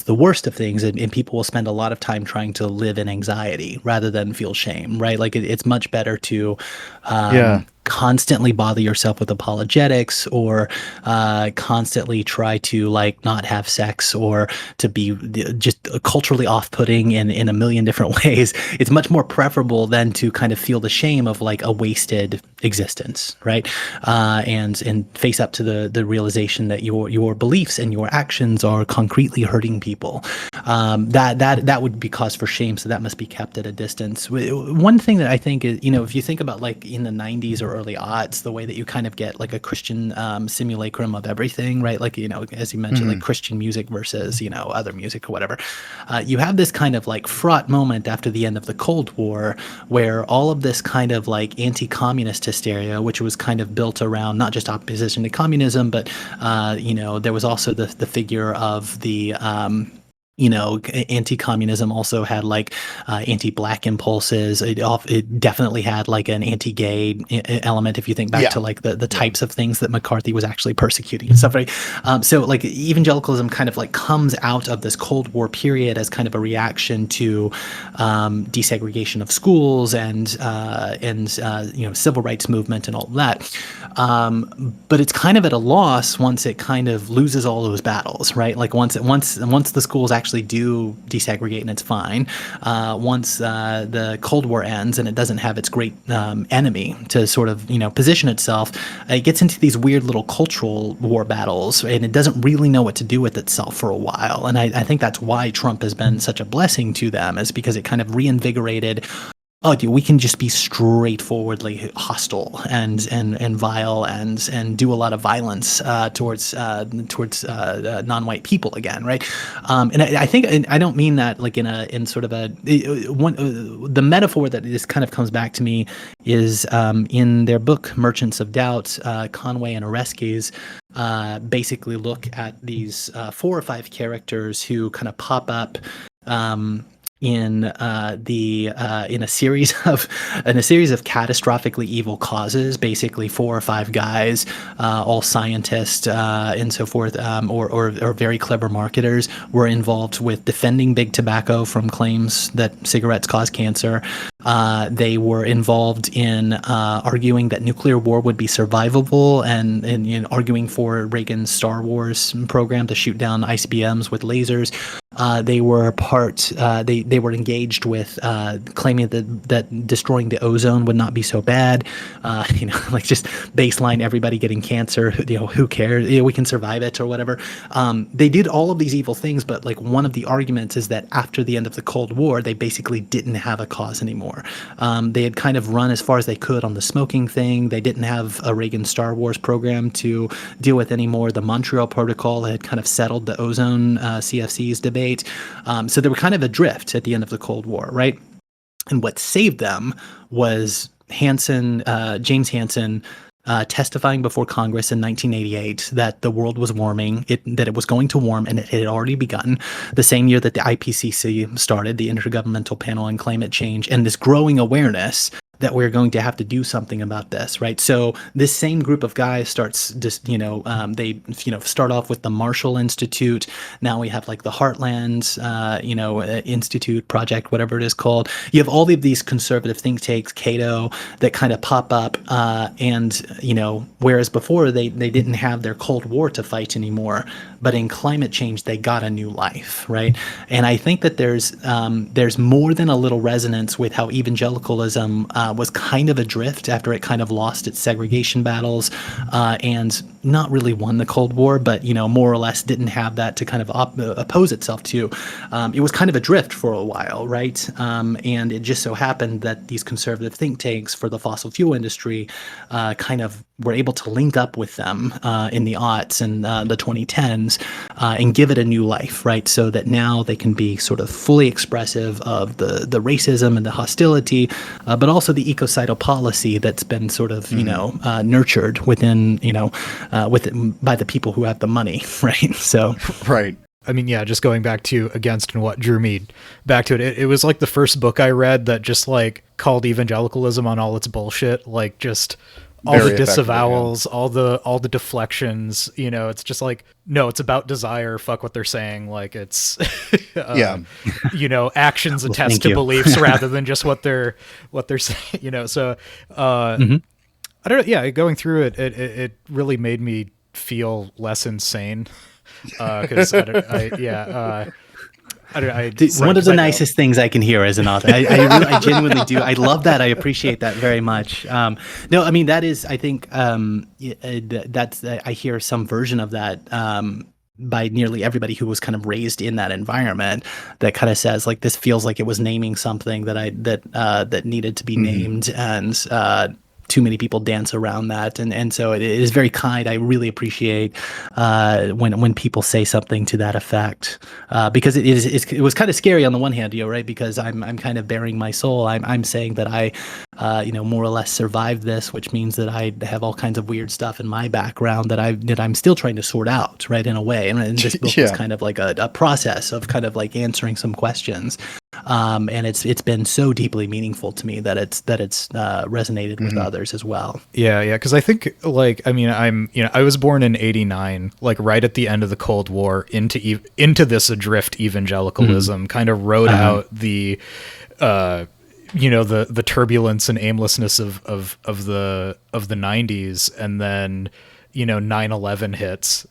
the worst of things, and people will spend a lot of time trying to live in anxiety rather than feel shame, right? Like it's much better to constantly bother yourself with apologetics, or constantly try to like not have sex, or to be just culturally off-putting in a million different ways. It's much more preferable than to kind of feel the shame of like a wasted existence, right? And face up to the realization that your beliefs and your actions are concretely hurting people. That would be cause for shame, so that must be kept at a distance. One thing that I think is, if you think about like in the 90s or early aughts, the way that you kind of get like a Christian simulacrum of everything, right? Like, as you mentioned, like Christian music versus, other music or whatever. You have this kind of like fraught moment after the end of the Cold War, where all of this kind of like anti-communist hysteria, which was kind of built around not just opposition to communism, but, there was also the figure of the, anti-communism also had like anti-black impulses. It definitely had like an anti-gay element, if you think back to like the types of things that McCarthy was actually persecuting and stuff, right? So like evangelicalism kind of like comes out of this Cold War period as kind of a reaction to desegregation of schools and civil rights movement and all of that. But it's kind of at a loss once it kind of loses all those battles, right? Like once the schools actually do desegregate and it's fine. Once the Cold War ends and it doesn't have its great enemy to sort of position itself, it gets into these weird little cultural war battles, and it doesn't really know what to do with itself for a while. And I think that's why Trump has been such a blessing to them, is because it kind of reinvigorated. Oh, dude, we can just be straightforwardly hostile and vile and do a lot of violence towards non-white people again, right? And I think, and I don't mean that like in sort of the metaphor that this kind of comes back to me is in their book Merchants of Doubt, Conway and Oreskes basically look at these 4 or 5 characters who kind of pop up in a series of catastrophically evil causes. Basically 4 or 5 guys, all scientists and so forth, or very clever marketers, were involved with defending big tobacco from claims that cigarettes cause cancer. They were involved in arguing that nuclear war would be survivable, and arguing for Reagan's Star Wars program to shoot down ICBMs with lasers. They were they were engaged with claiming that destroying the ozone would not be so bad. Like just baseline everybody getting cancer. Who cares? We can survive it or whatever. They did all of these evil things, but like one of the arguments is that after the end of the Cold War, they basically didn't have a cause anymore. They had kind of run as far as they could on the smoking thing. They didn't have a Reagan Star Wars program to deal with anymore. The Montreal Protocol had kind of settled the ozone CFC's debate. So they were kind of adrift at the end of the Cold War, right? And what saved them was James Hansen, testifying before Congress in 1988 that the world was warming, that it was going to warm, and it had already begun. The same year that the IPCC started, the Intergovernmental Panel on Climate Change, and this growing awareness that we're going to have to do something about this, right? So this same group of guys starts just, they start off with the Marshall Institute. Now we have like the Heartland, Institute Project, whatever it is called. You have all of these conservative think tanks, Cato, that kind of pop up, and whereas before they didn't have their Cold War to fight anymore, but in climate change they got a new life, right? And I think that there's more than a little resonance with how evangelicalism was kind of adrift after it kind of lost its segregation battles, and not really won the Cold War, but more or less didn't have that to kind of oppose itself to. It was kind of adrift for a while, right? And it just so happened that these conservative think tanks for the fossil fuel industry kind of were able to link up with them in the aughts and the 2010s and give it a new life, right? So that now they can be sort of fully expressive of the racism and the hostility, but also the ecocidal policy that's been sort of nurtured within by the people who have the money, right? So right. I mean, yeah, just going back to Against and what drew me back to it, it was like the first book I read that just like called evangelicalism on all its bullshit, like just all the Very effective, disavowals, all the deflections, it's just like, no, it's about desire. Fuck what they're saying. Like it's, actions attest thank to you. beliefs rather than just what they're saying, so, I don't know. Yeah. Going through it really made me feel less insane. Cause one of the nicest things I can hear as an author. I genuinely do. I love that. I appreciate that very much. No, I mean, that is, I think, that's, I hear some version of that by nearly everybody who was kind of raised in that environment, that kind of says like, this feels like it was naming something that needed to be named, and too many people dance around that, and so it is very kind. I really appreciate when people say something to that effect, because it was kind of scary on the one hand, right? Because I'm kind of bearing my soul. I'm saying that I more or less survived this, which means that I have all kinds of weird stuff in my background that I'm still trying to sort out, right, in a way. And this book was kind of like a process of kind of like answering some questions. And it's been so deeply meaningful to me that it's resonated with others as well. Yeah. Because I think, like, I mean, I was born in '89, like right at the end of the Cold War, into this adrift evangelicalism, kind of rode out the the turbulence and aimlessness of the 90s, and then 9/11 hits.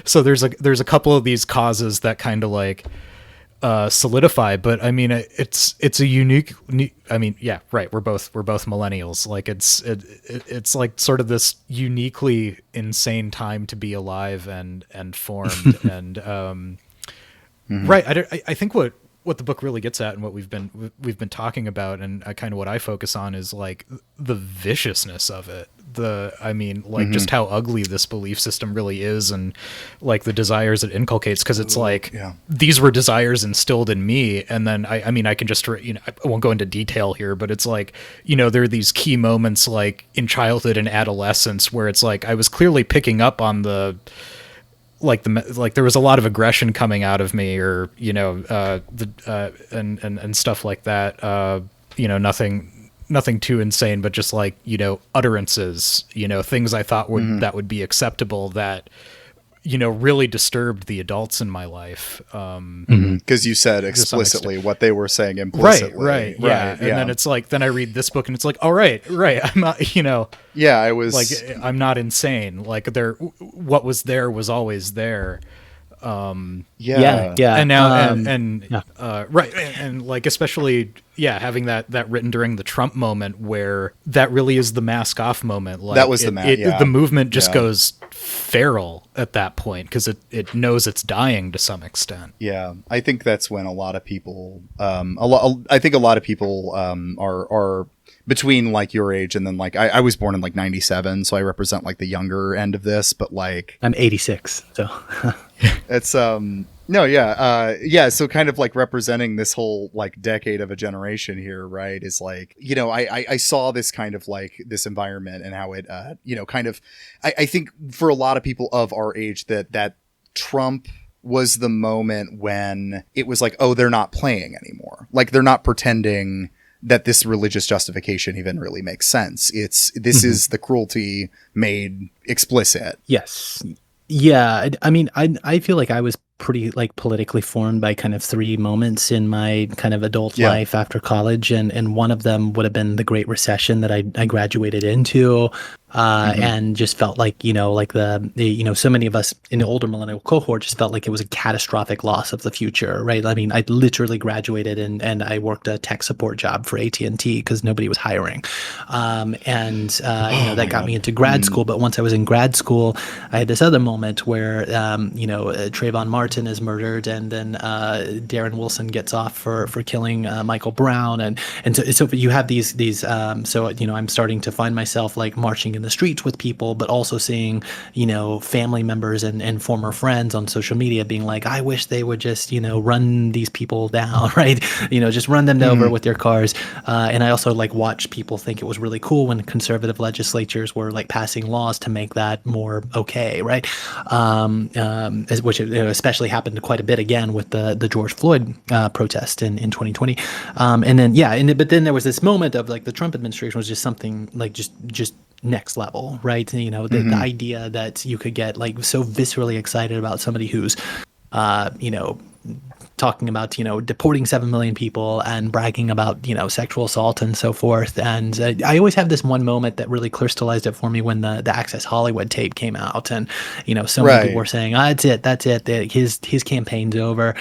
So there's a couple of these causes that kind of like solidify, but I mean it's a unique. I mean, yeah, right. We're both millennials. Like it's like sort of this uniquely insane time to be alive and formed and right. I think what the book really gets at, and what we've been talking about, and kind of what I focus on, is like the viciousness of it. Just how ugly this belief system really is, and like the desires it inculcates, because it's like these were desires instilled in me, and then I can just I won't go into detail here, but it's like there are these key moments like in childhood and adolescence where it's like I was clearly picking up on the there was a lot of aggression coming out of me, or and stuff like that. Nothing too insane, but just like utterances, things I thought that would be acceptable, that really disturbed the adults in my life. Because you said explicitly what they were saying implicitly. Right. Yeah. And then it's like, then I read this book and it's like, all right. I'm not, Yeah, I was like, I'm not insane. Like what was there was always there. Yeah. And now, right. And like, especially, having that written during the Trump moment, where that really is the mask off moment. Like that was the movement just goes feral at that point, because it knows it's dying to some extent. Yeah. I think that's when a lot of people, I think a lot of people, are between like your age and then like I was born in like 97, so I represent like the younger end of this, but like I'm 86, so it's so kind of like representing this whole like decade of a generation here, right, is like I saw this kind of like this environment and how it kind of I think for a lot of people of our age that Trump was the moment when it was like, oh, they're not playing anymore, like they're not pretending that this religious justification even really makes sense. This is the cruelty made explicit. Yes. Yeah. I mean, I feel like I was pretty like politically formed by kind of three moments in my kind of adult life after college. And one of them would have been the Great Recession that I graduated into. And just felt like, like the so many of us in the older millennial cohort just felt like it was a catastrophic loss of the future, right? I mean, I literally graduated and I worked a tech support job for AT&T because nobody was hiring. That got me into grad school. But once I was in grad school, I had this other moment where, Trayvon Martin is murdered, and then Darren Wilson gets off for killing Michael Brown. And so you have these I'm starting to find myself like marching in the streets with people, but also seeing, family members and former friends on social media being like, I wish they would just, run these people down, right? Just run them over with their cars. And I also like watch people think it was really cool when conservative legislatures were like passing laws to make that more okay, right? Which especially happened quite a bit again with the George Floyd protest in 2020. But then there was this moment of like the Trump administration was just something like just next level, right? The idea that you could get like so viscerally excited about somebody who's, you know, talking about, deporting 7 million people and bragging about, sexual assault and so forth. And I always have this one moment that really crystallized it for me when the Access Hollywood tape came out. And, so many people were saying, that's it. His campaign's over.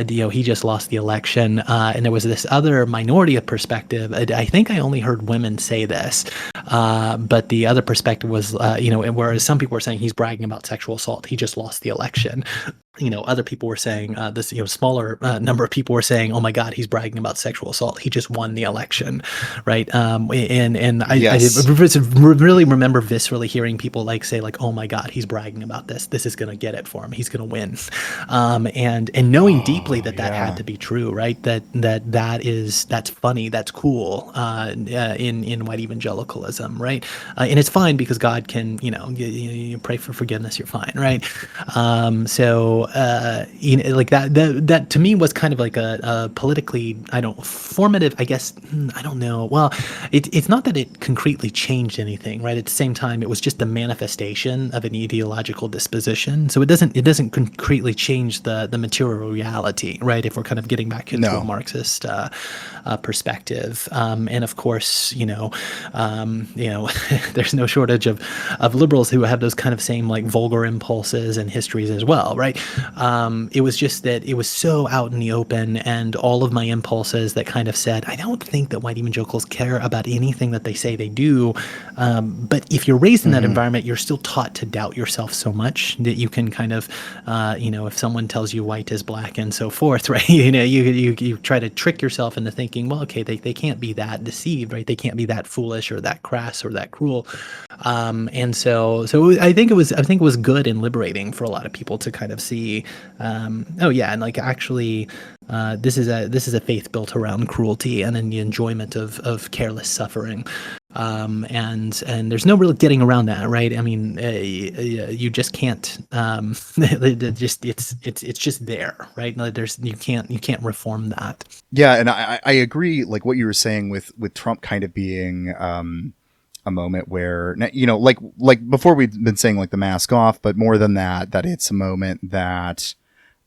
He just lost the election. And there was this other minority of perspective. I think I only heard women say this. But the other perspective was, whereas some people were saying he's bragging about sexual assault, he just lost the election. Other people were saying this, smaller number of people were saying, oh my God, he's bragging about sexual assault. He just won the election. Right. And I really remember viscerally hearing people like say like, oh my God, he's bragging about this. This is going to get it for him. He's going to win. And knowing deeply that had to be true. Right. That's funny. That's cool in white evangelicalism. Right. And it's fine because God can, you pray for forgiveness. You're fine. Right. Like that to me was kind of like a politically, formative, I guess, I don't know. Well, it's not that it concretely changed anything, right? At the same time, it was just the manifestation of an ideological disposition. So it doesn't concretely change the material reality, right? If we're kind of getting back into a Marxist perspective. And of course, there's no shortage of liberals who have those kind of same like vulgar impulses and histories as well, right? It was just that it was so out in the open, and all of my impulses that kind of said, I don't think that white evangelicals care about anything that they say they do. But if you're raised in that environment, you're still taught to doubt yourself so much that you can kind of, if someone tells you white is black and so forth, right? You try to trick yourself into thinking, well, okay, they can't be that deceived, right? They can't be that foolish or that crass or that cruel. And so I think it was good and liberating for a lot of people to kind of see, and like actually, this is a faith built around cruelty and then the enjoyment of careless suffering, and there's no real getting around that, right? I mean, you just can't. It's just there, right? You can't reform that. Yeah, and I agree. Like what you were saying with Trump kind of being a moment where, like before we've been saying like the mask off, but more than that it's a moment that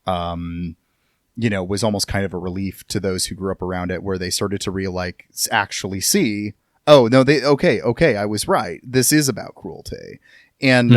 was almost kind of a relief to those who grew up around it, where they started to actually see, oh no, okay, I was right. This is about cruelty. And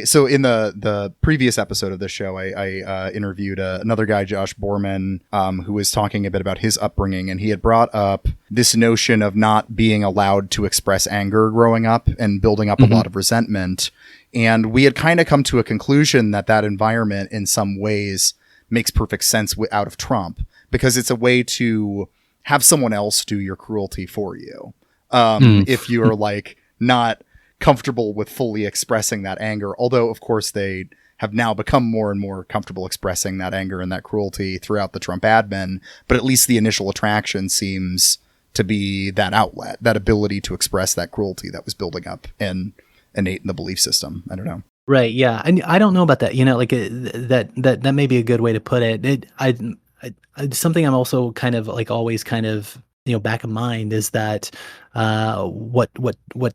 so in the previous episode of this show, I interviewed another guy, Josh Borman, who was talking a bit about his upbringing, and he had brought up this notion of not being allowed to express anger growing up and building up a lot of resentment. And we had kind of come to a conclusion that environment in some ways makes perfect sense out of Trump, because it's a way to have someone else do your cruelty for you. If you're like not comfortable with fully expressing that anger, although of course they have now become more and more comfortable expressing that anger and that cruelty throughout the Trump admin, but at least the initial attraction seems to be that outlet, that ability to express that cruelty that was building up and innate in the belief system. I don't know. Right. Yeah. And I don't know about that, like that may be a good way to put it. Something I'm also kind of like always kind of, back of mind is that what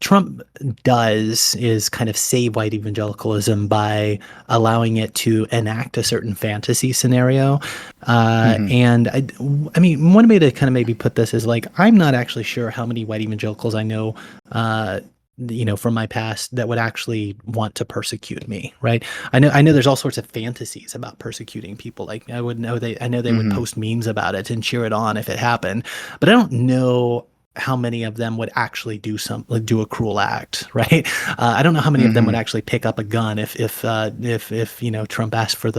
Trump does is kind of save white evangelicalism by allowing it to enact a certain fantasy scenario. And I mean, one way to kind of maybe put this is like, I'm not actually sure how many white evangelicals I know, from my past that would actually want to persecute me, right? I know there's all sorts of fantasies about persecuting people. Like I know they would post memes about it and cheer it on if it happened, but I don't know how many of them would actually do a cruel act, right? I don't know how many of them would actually pick up a gun if Trump asked for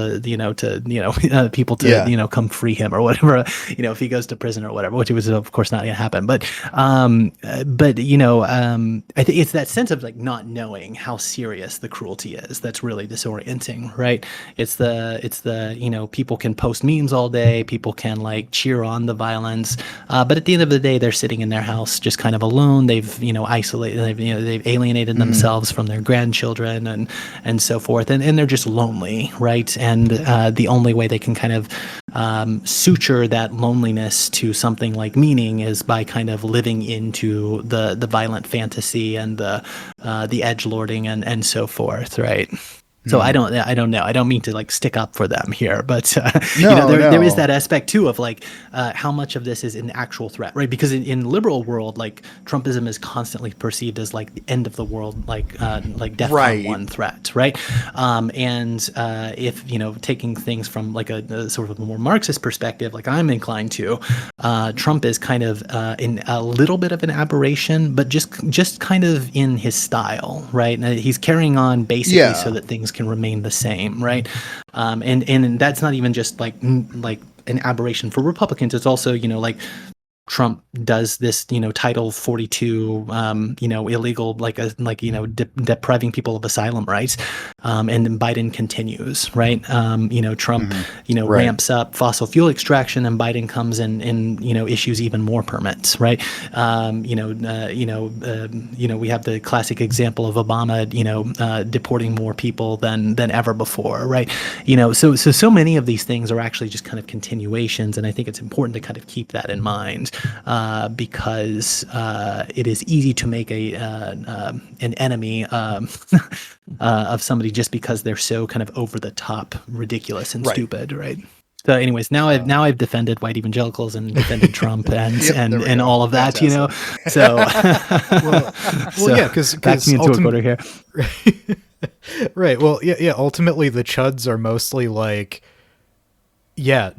people to come free him or whatever, if he goes to prison or whatever, which was of course not going to happen. But I think it's that sense of like not knowing how serious the cruelty is that's really disorienting, right? It's the people can post memes all day, people can like cheer on the violence, but at the end of the day, they're sitting in their house just kind of alone. They've, isolated, they've alienated themselves from their grandchildren and so forth. And they're just lonely, right? And the only way they can kind of suture that loneliness to something like meaning is by kind of living into the violent fantasy and the edgelording and so forth, right? So I don't know. I don't mean to like stick up for them here, but there is that aspect too of like how much of this is an actual threat, right? Because in liberal world, like Trumpism is constantly perceived as like the end of the world, like DEFCON 1 threat, right? And if taking things from like a sort of a more Marxist perspective, like I'm inclined to, Trump is kind of in a little bit of an aberration, but just kind of in his style, right? And he's carrying on basically so that things can remain the same, right? And that's not even just like an aberration for Republicans. It's also like Trump does this, Title 42, illegal, depriving people of asylum rights, and then Biden continues, right? Trump, ramps up fossil fuel extraction, and Biden comes and issues even more permits, right? We have the classic example of Obama, deporting more people than ever before, right? So many of these things are actually just kind of continuations, and I think it's important to kind of keep that in mind. Because it is easy to make an enemy of somebody just because they're so kind of over the top, ridiculous, and stupid, right? So, anyways, now I've defended white evangelicals and defended Trump and all of that, So, because back me into a quarter here, right? Well, yeah. Ultimately, the chuds are mostly like,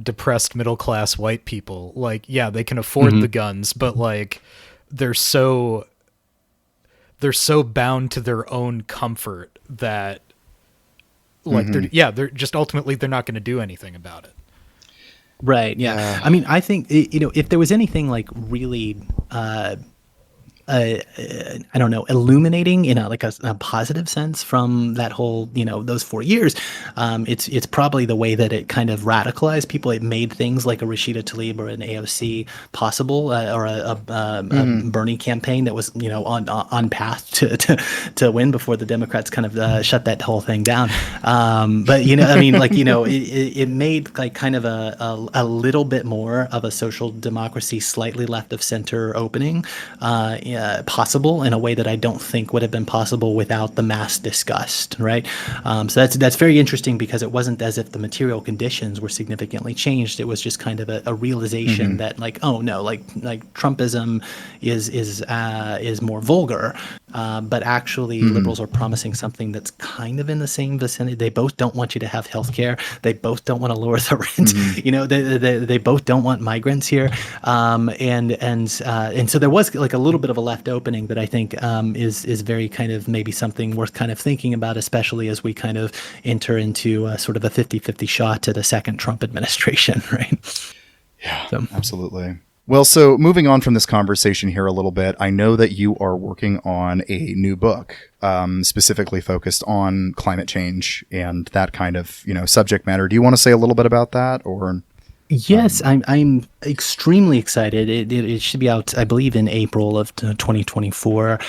depressed middle class white people. Like, they can afford the guns, but like they're so bound to their own comfort that like they're just ultimately they're not going to do anything about it. Right. Yeah. I mean, I think if there was anything like really I don't know, illuminating in a positive sense from that whole, those 4 years. It's probably the way that it kind of radicalized people. It made things like a Rashida Tlaib or an AOC possible, or a Bernie campaign that was, on path to win before the Democrats kind of shut that whole thing down. But it made like kind of a little bit more of a social democracy, slightly left of center opening. Possible in a way that I don't think would have been possible without the mass disgust, right? So that's very interesting, because it wasn't as if the material conditions were significantly changed. It was just kind of a realization that like, oh no, like Trumpism is more vulgar, but actually liberals are promising something that's kind of in the same vicinity. They both don't want you to have healthcare. They both don't want to lower the rent. They both don't want migrants here, and so there was like a little bit of a left opening that I think is very kind of maybe something worth kind of thinking about, especially as we kind of enter into sort of a 50-50 shot at a second Trump administration, right? Yeah, absolutely. Well, so moving on from this conversation here a little bit, I know that you are working on a new book, specifically focused on climate change and that kind of, subject matter. Do you want to say a little bit about that, or? Yes, I'm extremely excited. It should be out, I believe, in April of 2024.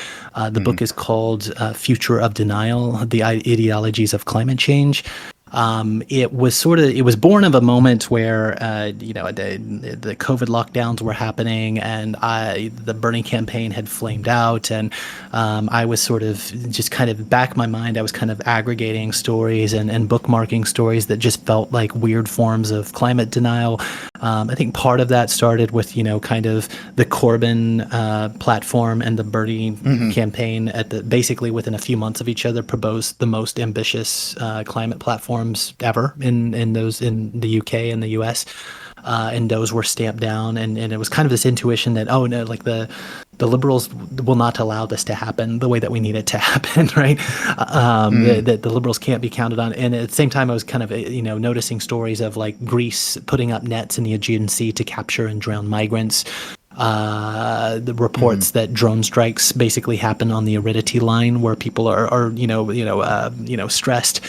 The book is called Future of Denial: The Ideologies of Climate Change. It was born of a moment where, the COVID lockdowns were happening, and the Bernie campaign had flamed out, and I was sort of just kind of back in my mind, I was kind of aggregating stories and bookmarking stories that just felt like weird forms of climate denial. I think part of that started with, kind of the Corbyn platform and the Bernie campaign basically within a few months of each other proposed the most ambitious climate platforms ever in the UK and the US, and those were stamped down, and it was kind of this intuition that, oh no, like the liberals will not allow this to happen the way that we need it to happen, right? That the liberals can't be counted on. And at the same time, I was kind of noticing stories of like Greece putting up nets in the Aegean Sea to capture and drown migrants. the reports that drone strikes basically happen on the aridity line, where people are stressed.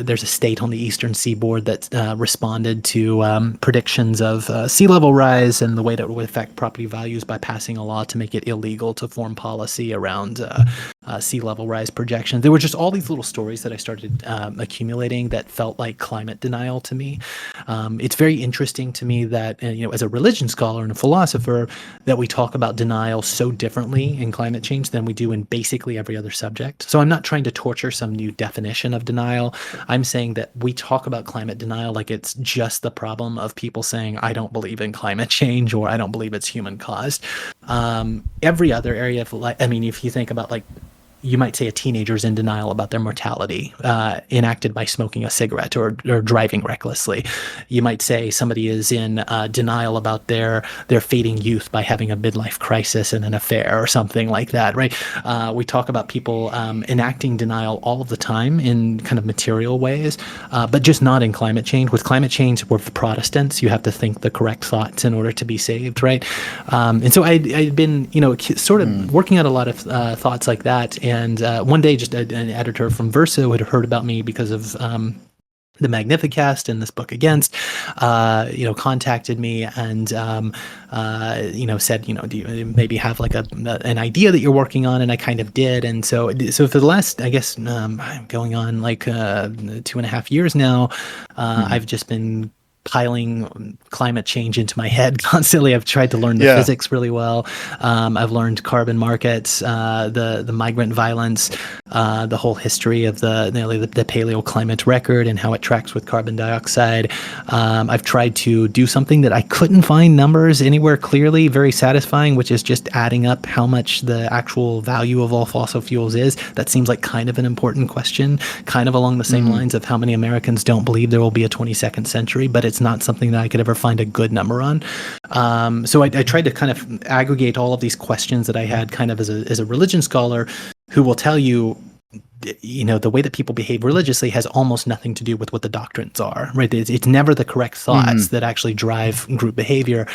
There's a state on the eastern seaboard that responded to predictions of sea level rise and the way that it would affect property values by passing a law to make it illegal to form policy around sea level rise projections. There were just all these little stories that I started accumulating that felt like climate denial to me. It's very interesting to me that, as a religion scholar and a philosopher, that we talk about denial so differently in climate change than we do in basically every other subject. So I'm not trying to torture some new definition of denial. I'm saying that we talk about climate denial like it's just the problem of people saying, I don't believe in climate change, or I don't believe it's human caused. Every other area of life, if you think about, like, you might say a teenager's in denial about their mortality, enacted by smoking a cigarette or driving recklessly. You might say somebody is in denial about their fading youth by having a midlife crisis and an affair or something like that, right? We talk about people enacting denial all of the time in kind of material ways, but just not in climate change. With climate change, we're Protestants. You have to think the correct thoughts in order to be saved, right? And so I'd been, sort of working out a lot of thoughts like that. And one day, just an editor from Verso had heard about me because of the Magnificast and this book Against, contacted me and, said, do you maybe have like an idea that you're working on? And I kind of did. And so for the last, I guess, going on like 2.5 years now, I've just been piling climate change into my head constantly. I've tried to learn the physics really well. I've learned carbon markets, the migrant violence, the whole history of the paleoclimate record and how it tracks with carbon dioxide. I've tried to do something that I couldn't find numbers anywhere clearly very satisfying, which is just adding up how much the actual value of all fossil fuels is. That seems like kind of an important question, kind of along the same lines of how many Americans don't believe there will be a 22nd century, but it's not something that I could ever find a good number on. So I tried to kind of aggregate all of these questions that I had kind of as a religion scholar, who will tell you, the way that people behave religiously has almost nothing to do with what the doctrines are, right? It's never the correct thoughts that actually drive group behavior.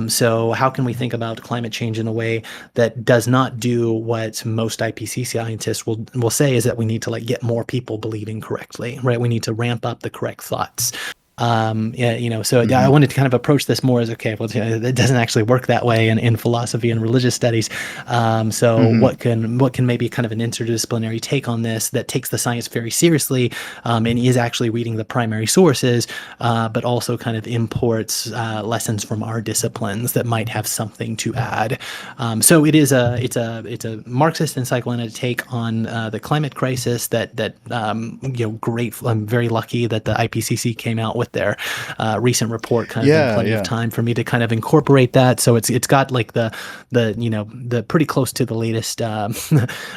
So how can we think about climate change in a way that does not do what most IPCC scientists will say, is that we need to like get more people believing correctly, right? We need to ramp up the correct thoughts. So I wanted to kind of approach this more as, okay, well, it doesn't actually work that way in philosophy and religious studies. What can maybe kind of an interdisciplinary take on this that takes the science very seriously, and is actually reading the primary sources, but also kind of imports lessons from our disciplines that might have something to add. So it's a Marxist and psychoanalytic take on the climate crisis that great. I'm very lucky that the IPCC came out with their recent report kind of in plenty of time for me to kind of incorporate that. So it's got like the pretty close to the latest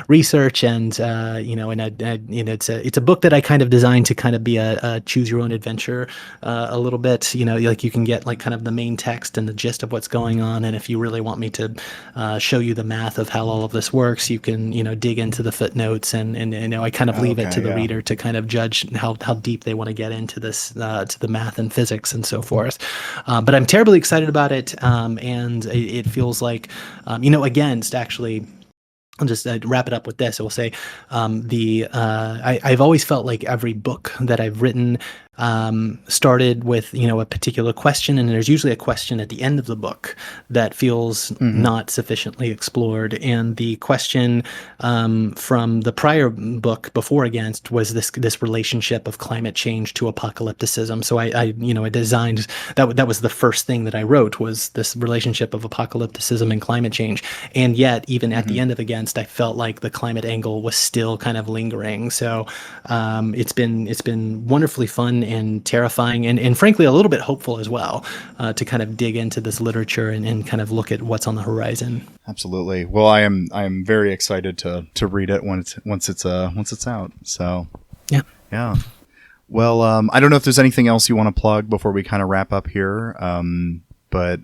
research, and it's a book that I kind of designed to kind of be a choose your own adventure a little bit. Like you can get like kind of the main text and the gist of what's going on, and if you really want me to show you the math of how all of this works, you can dig into the footnotes, and I kind of leave it to the reader to kind of judge how deep they want to get into this to the math and physics and so forth. But I'm terribly excited about it, and it feels like, Against actually. I'll just wrap it up with this. I will say I've always felt like every book that I've written started with a particular question, and there's usually a question at the end of the book that feels not sufficiently explored. And the question from the prior book before Against was this relationship of climate change to apocalypticism. So I designed that was the first thing that I wrote, was this relationship of apocalypticism and climate change. And yet even at the end of Against, I felt like the climate angle was still kind of lingering. So it's been wonderfully fun and terrifying, and frankly a little bit hopeful as well, to kind of dig into this literature and kind of look at what's on the horizon. Absolutely. Well, I am very excited to read it once it's out. So yeah. Well, I don't know if there's anything else you want to plug before we kind of wrap up here. I don't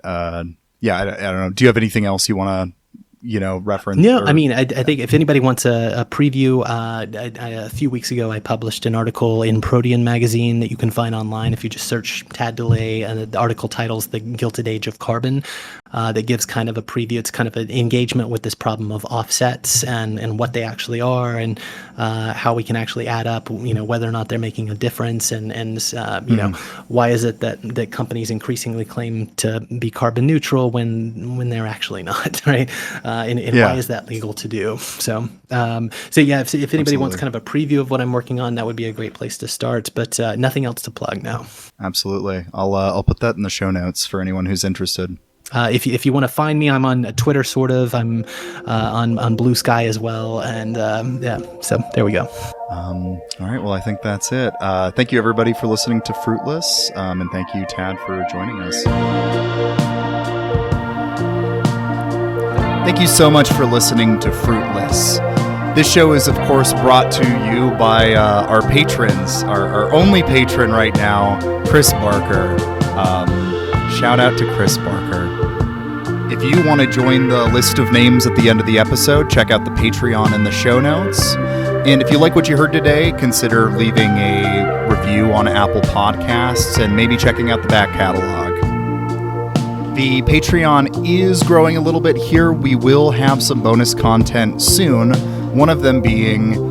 know. Do you have anything else you want to reference? No, I mean, I think if anybody wants a preview, a few weeks ago I published an article in Protean magazine that you can find online if you just search Tad Delay, and the article titles "The Gilded Age of Carbon." That gives kind of a preview. It's kind of an engagement with this problem of offsets and what they actually are, and how we can actually add up, whether or not they're making a difference, and why is it that companies increasingly claim to be carbon neutral when they're actually not, right? And why is that legal to do? So yeah, if anybody wants kind of a preview of what I'm working on, that would be a great place to start. But nothing else to plug now. Absolutely, I'll put that in the show notes for anyone who's interested. If you want to find me, I'm on Twitter, sort of. I'm on Blue Sky as well, and so there we go. All right, well, I think that's it. Thank you, everybody, for listening to Fruitless, and thank you, Tad, for joining us. Thank you so much for listening to Fruitless. This show is, of course, brought to you by our patrons, our only patron right now, Chris Barker. Shout out to Chris Barker. If you want to join the list of names at the end of the episode, check out the Patreon in the show notes. And if you like what you heard today, consider leaving a review on Apple Podcasts and maybe checking out the back catalog. The Patreon is growing a little bit here. We will have some bonus content soon, one of them being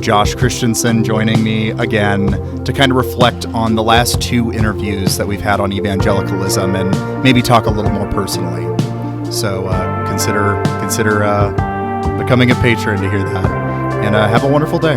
Josh Christianson joining me again to kind of reflect on the last 2 interviews that we've had on evangelicalism and maybe talk a little more personally. So consider becoming a patron to hear that. And have a wonderful day.